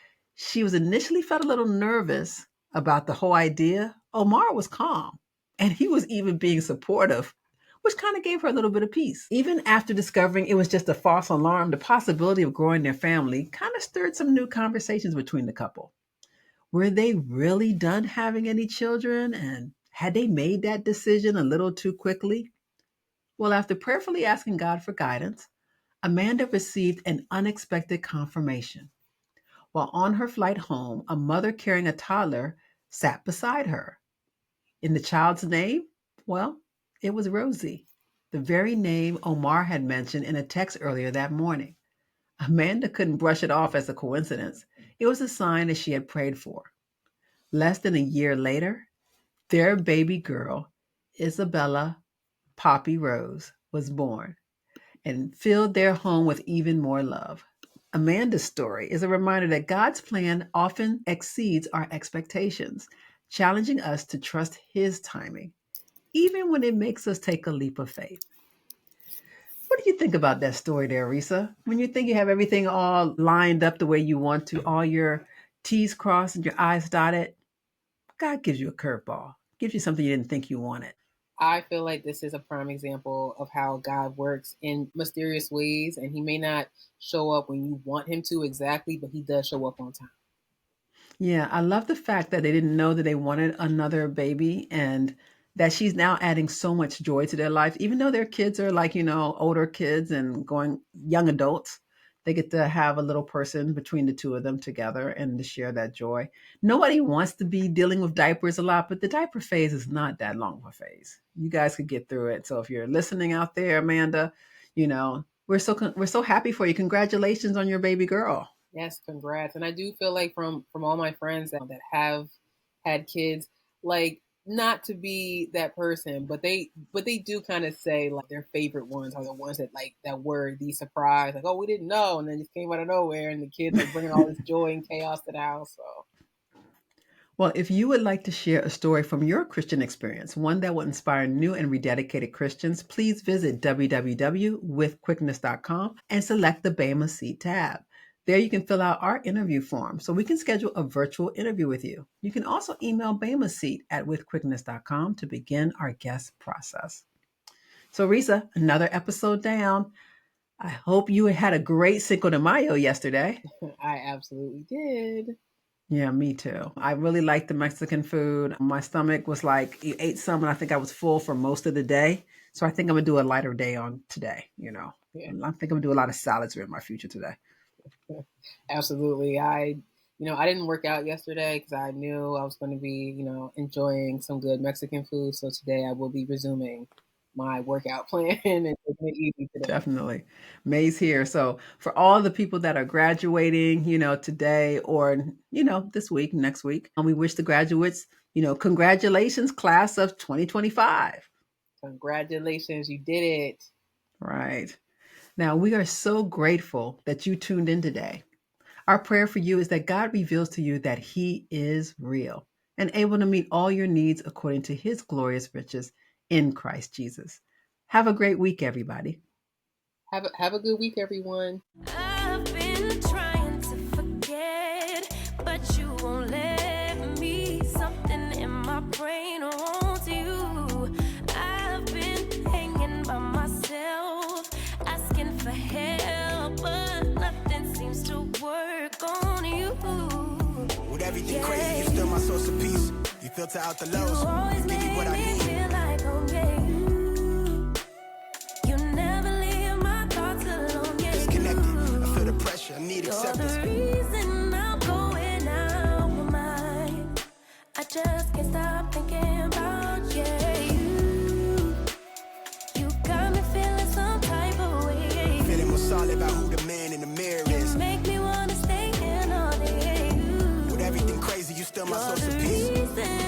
she was initially felt a little nervous about the whole idea, Omar was calm, and he was even being supportive, which kind of gave her a little bit of peace. Even after discovering it was just a false alarm, the possibility of growing their family kind of stirred some new conversations between the couple. Were they really done having any children? And had they made that decision a little too quickly? Well, after prayerfully asking God for guidance, Amanda received an unexpected confirmation. While on her flight home, a mother carrying a toddler sat beside her. In the child's name, well, it was Rosie, the very name Omar had mentioned in a text earlier that morning. Amanda couldn't brush it off as a coincidence. It was a sign that she had prayed for. Less than a year later, their baby girl, Isabella Poppy Rose, was born and filled their home with even more love. Amanda's story is a reminder that God's plan often exceeds our expectations, challenging us to trust His timing, even when it makes us take a leap of faith. What do you think about that story there, Risa? When you think you have everything all lined up the way you want to, all your T's crossed and your I's dotted, God gives you a curveball, gives you something you didn't think you wanted. I feel like this is a prime example of how God works in mysterious ways, and He may not show up when you want Him to exactly, but He does show up on time. Yeah, I love the fact that they didn't know that they wanted another baby and that she's now adding so much joy to their life. Even though their kids are like, older kids and going young adults, they get to have a little person between the two of them together and to share that joy. Nobody wants to be dealing with diapers a lot, but the diaper phase is not that long of a phase. You guys could get through it. So if you're listening out there, Amanda, we're so happy for you. Congratulations on your baby girl. Yes, congrats. And I do feel like from all my friends that have had kids, like, not to be that person, but they do kind of say like their favorite ones are the ones that were the surprise, like, oh, we didn't know, and then just came out of nowhere, and the kids are bringing all this joy and chaos to the house. So, well, if you would like to share a story from your Christian experience, one that will inspire new and rededicated Christians, please visit www.withquickness.com and select the Bema Seat tab. There you can fill out our interview form so we can schedule a virtual interview with you. You can also email Bema Seat at withquickness.com to begin our guest process. So Risa, another episode down. I hope you had a great Cinco de Mayo yesterday. I absolutely did. Yeah, me too. I really liked the Mexican food. My stomach was like, you ate some and I think I was full for most of the day. So I think I'm going to do a lighter day on today, Yeah. I think I'm going to do a lot of salads in my future today. Absolutely. I didn't work out yesterday because I knew I was going to be, enjoying some good Mexican food. So today I will be resuming my workout plan and taking it easy today. Definitely. May's here. So for all the people that are graduating, today or, this week, next week, we wish the graduates, congratulations, class of 2025. Congratulations. You did it. Right. Now, we are so grateful that you tuned in today. Our prayer for you is that God reveals to you that He is real and able to meet all your needs according to His glorious riches in Christ Jesus. Have a great week, everybody. Have a good week, everyone. I've been trying to forget, but you won't let me. Something in my brain wants you. I've been hanging by myself, asking for help, but nothing seems to work on you. With everything crazy, you still my source of peace. You filter out the lows, you give me what I need. Feel like home, yeah. You never leave my thoughts alone, yeah. Disconnected, I feel the pressure, I need acceptance. You're the reason I'm going out my mind. I just can't stop thinking about you. You got me feeling some type of way. Feeling more solid about who the man in the mirror is. You make me wanna stay in all day. With everything crazy, you still my source of peace. Reason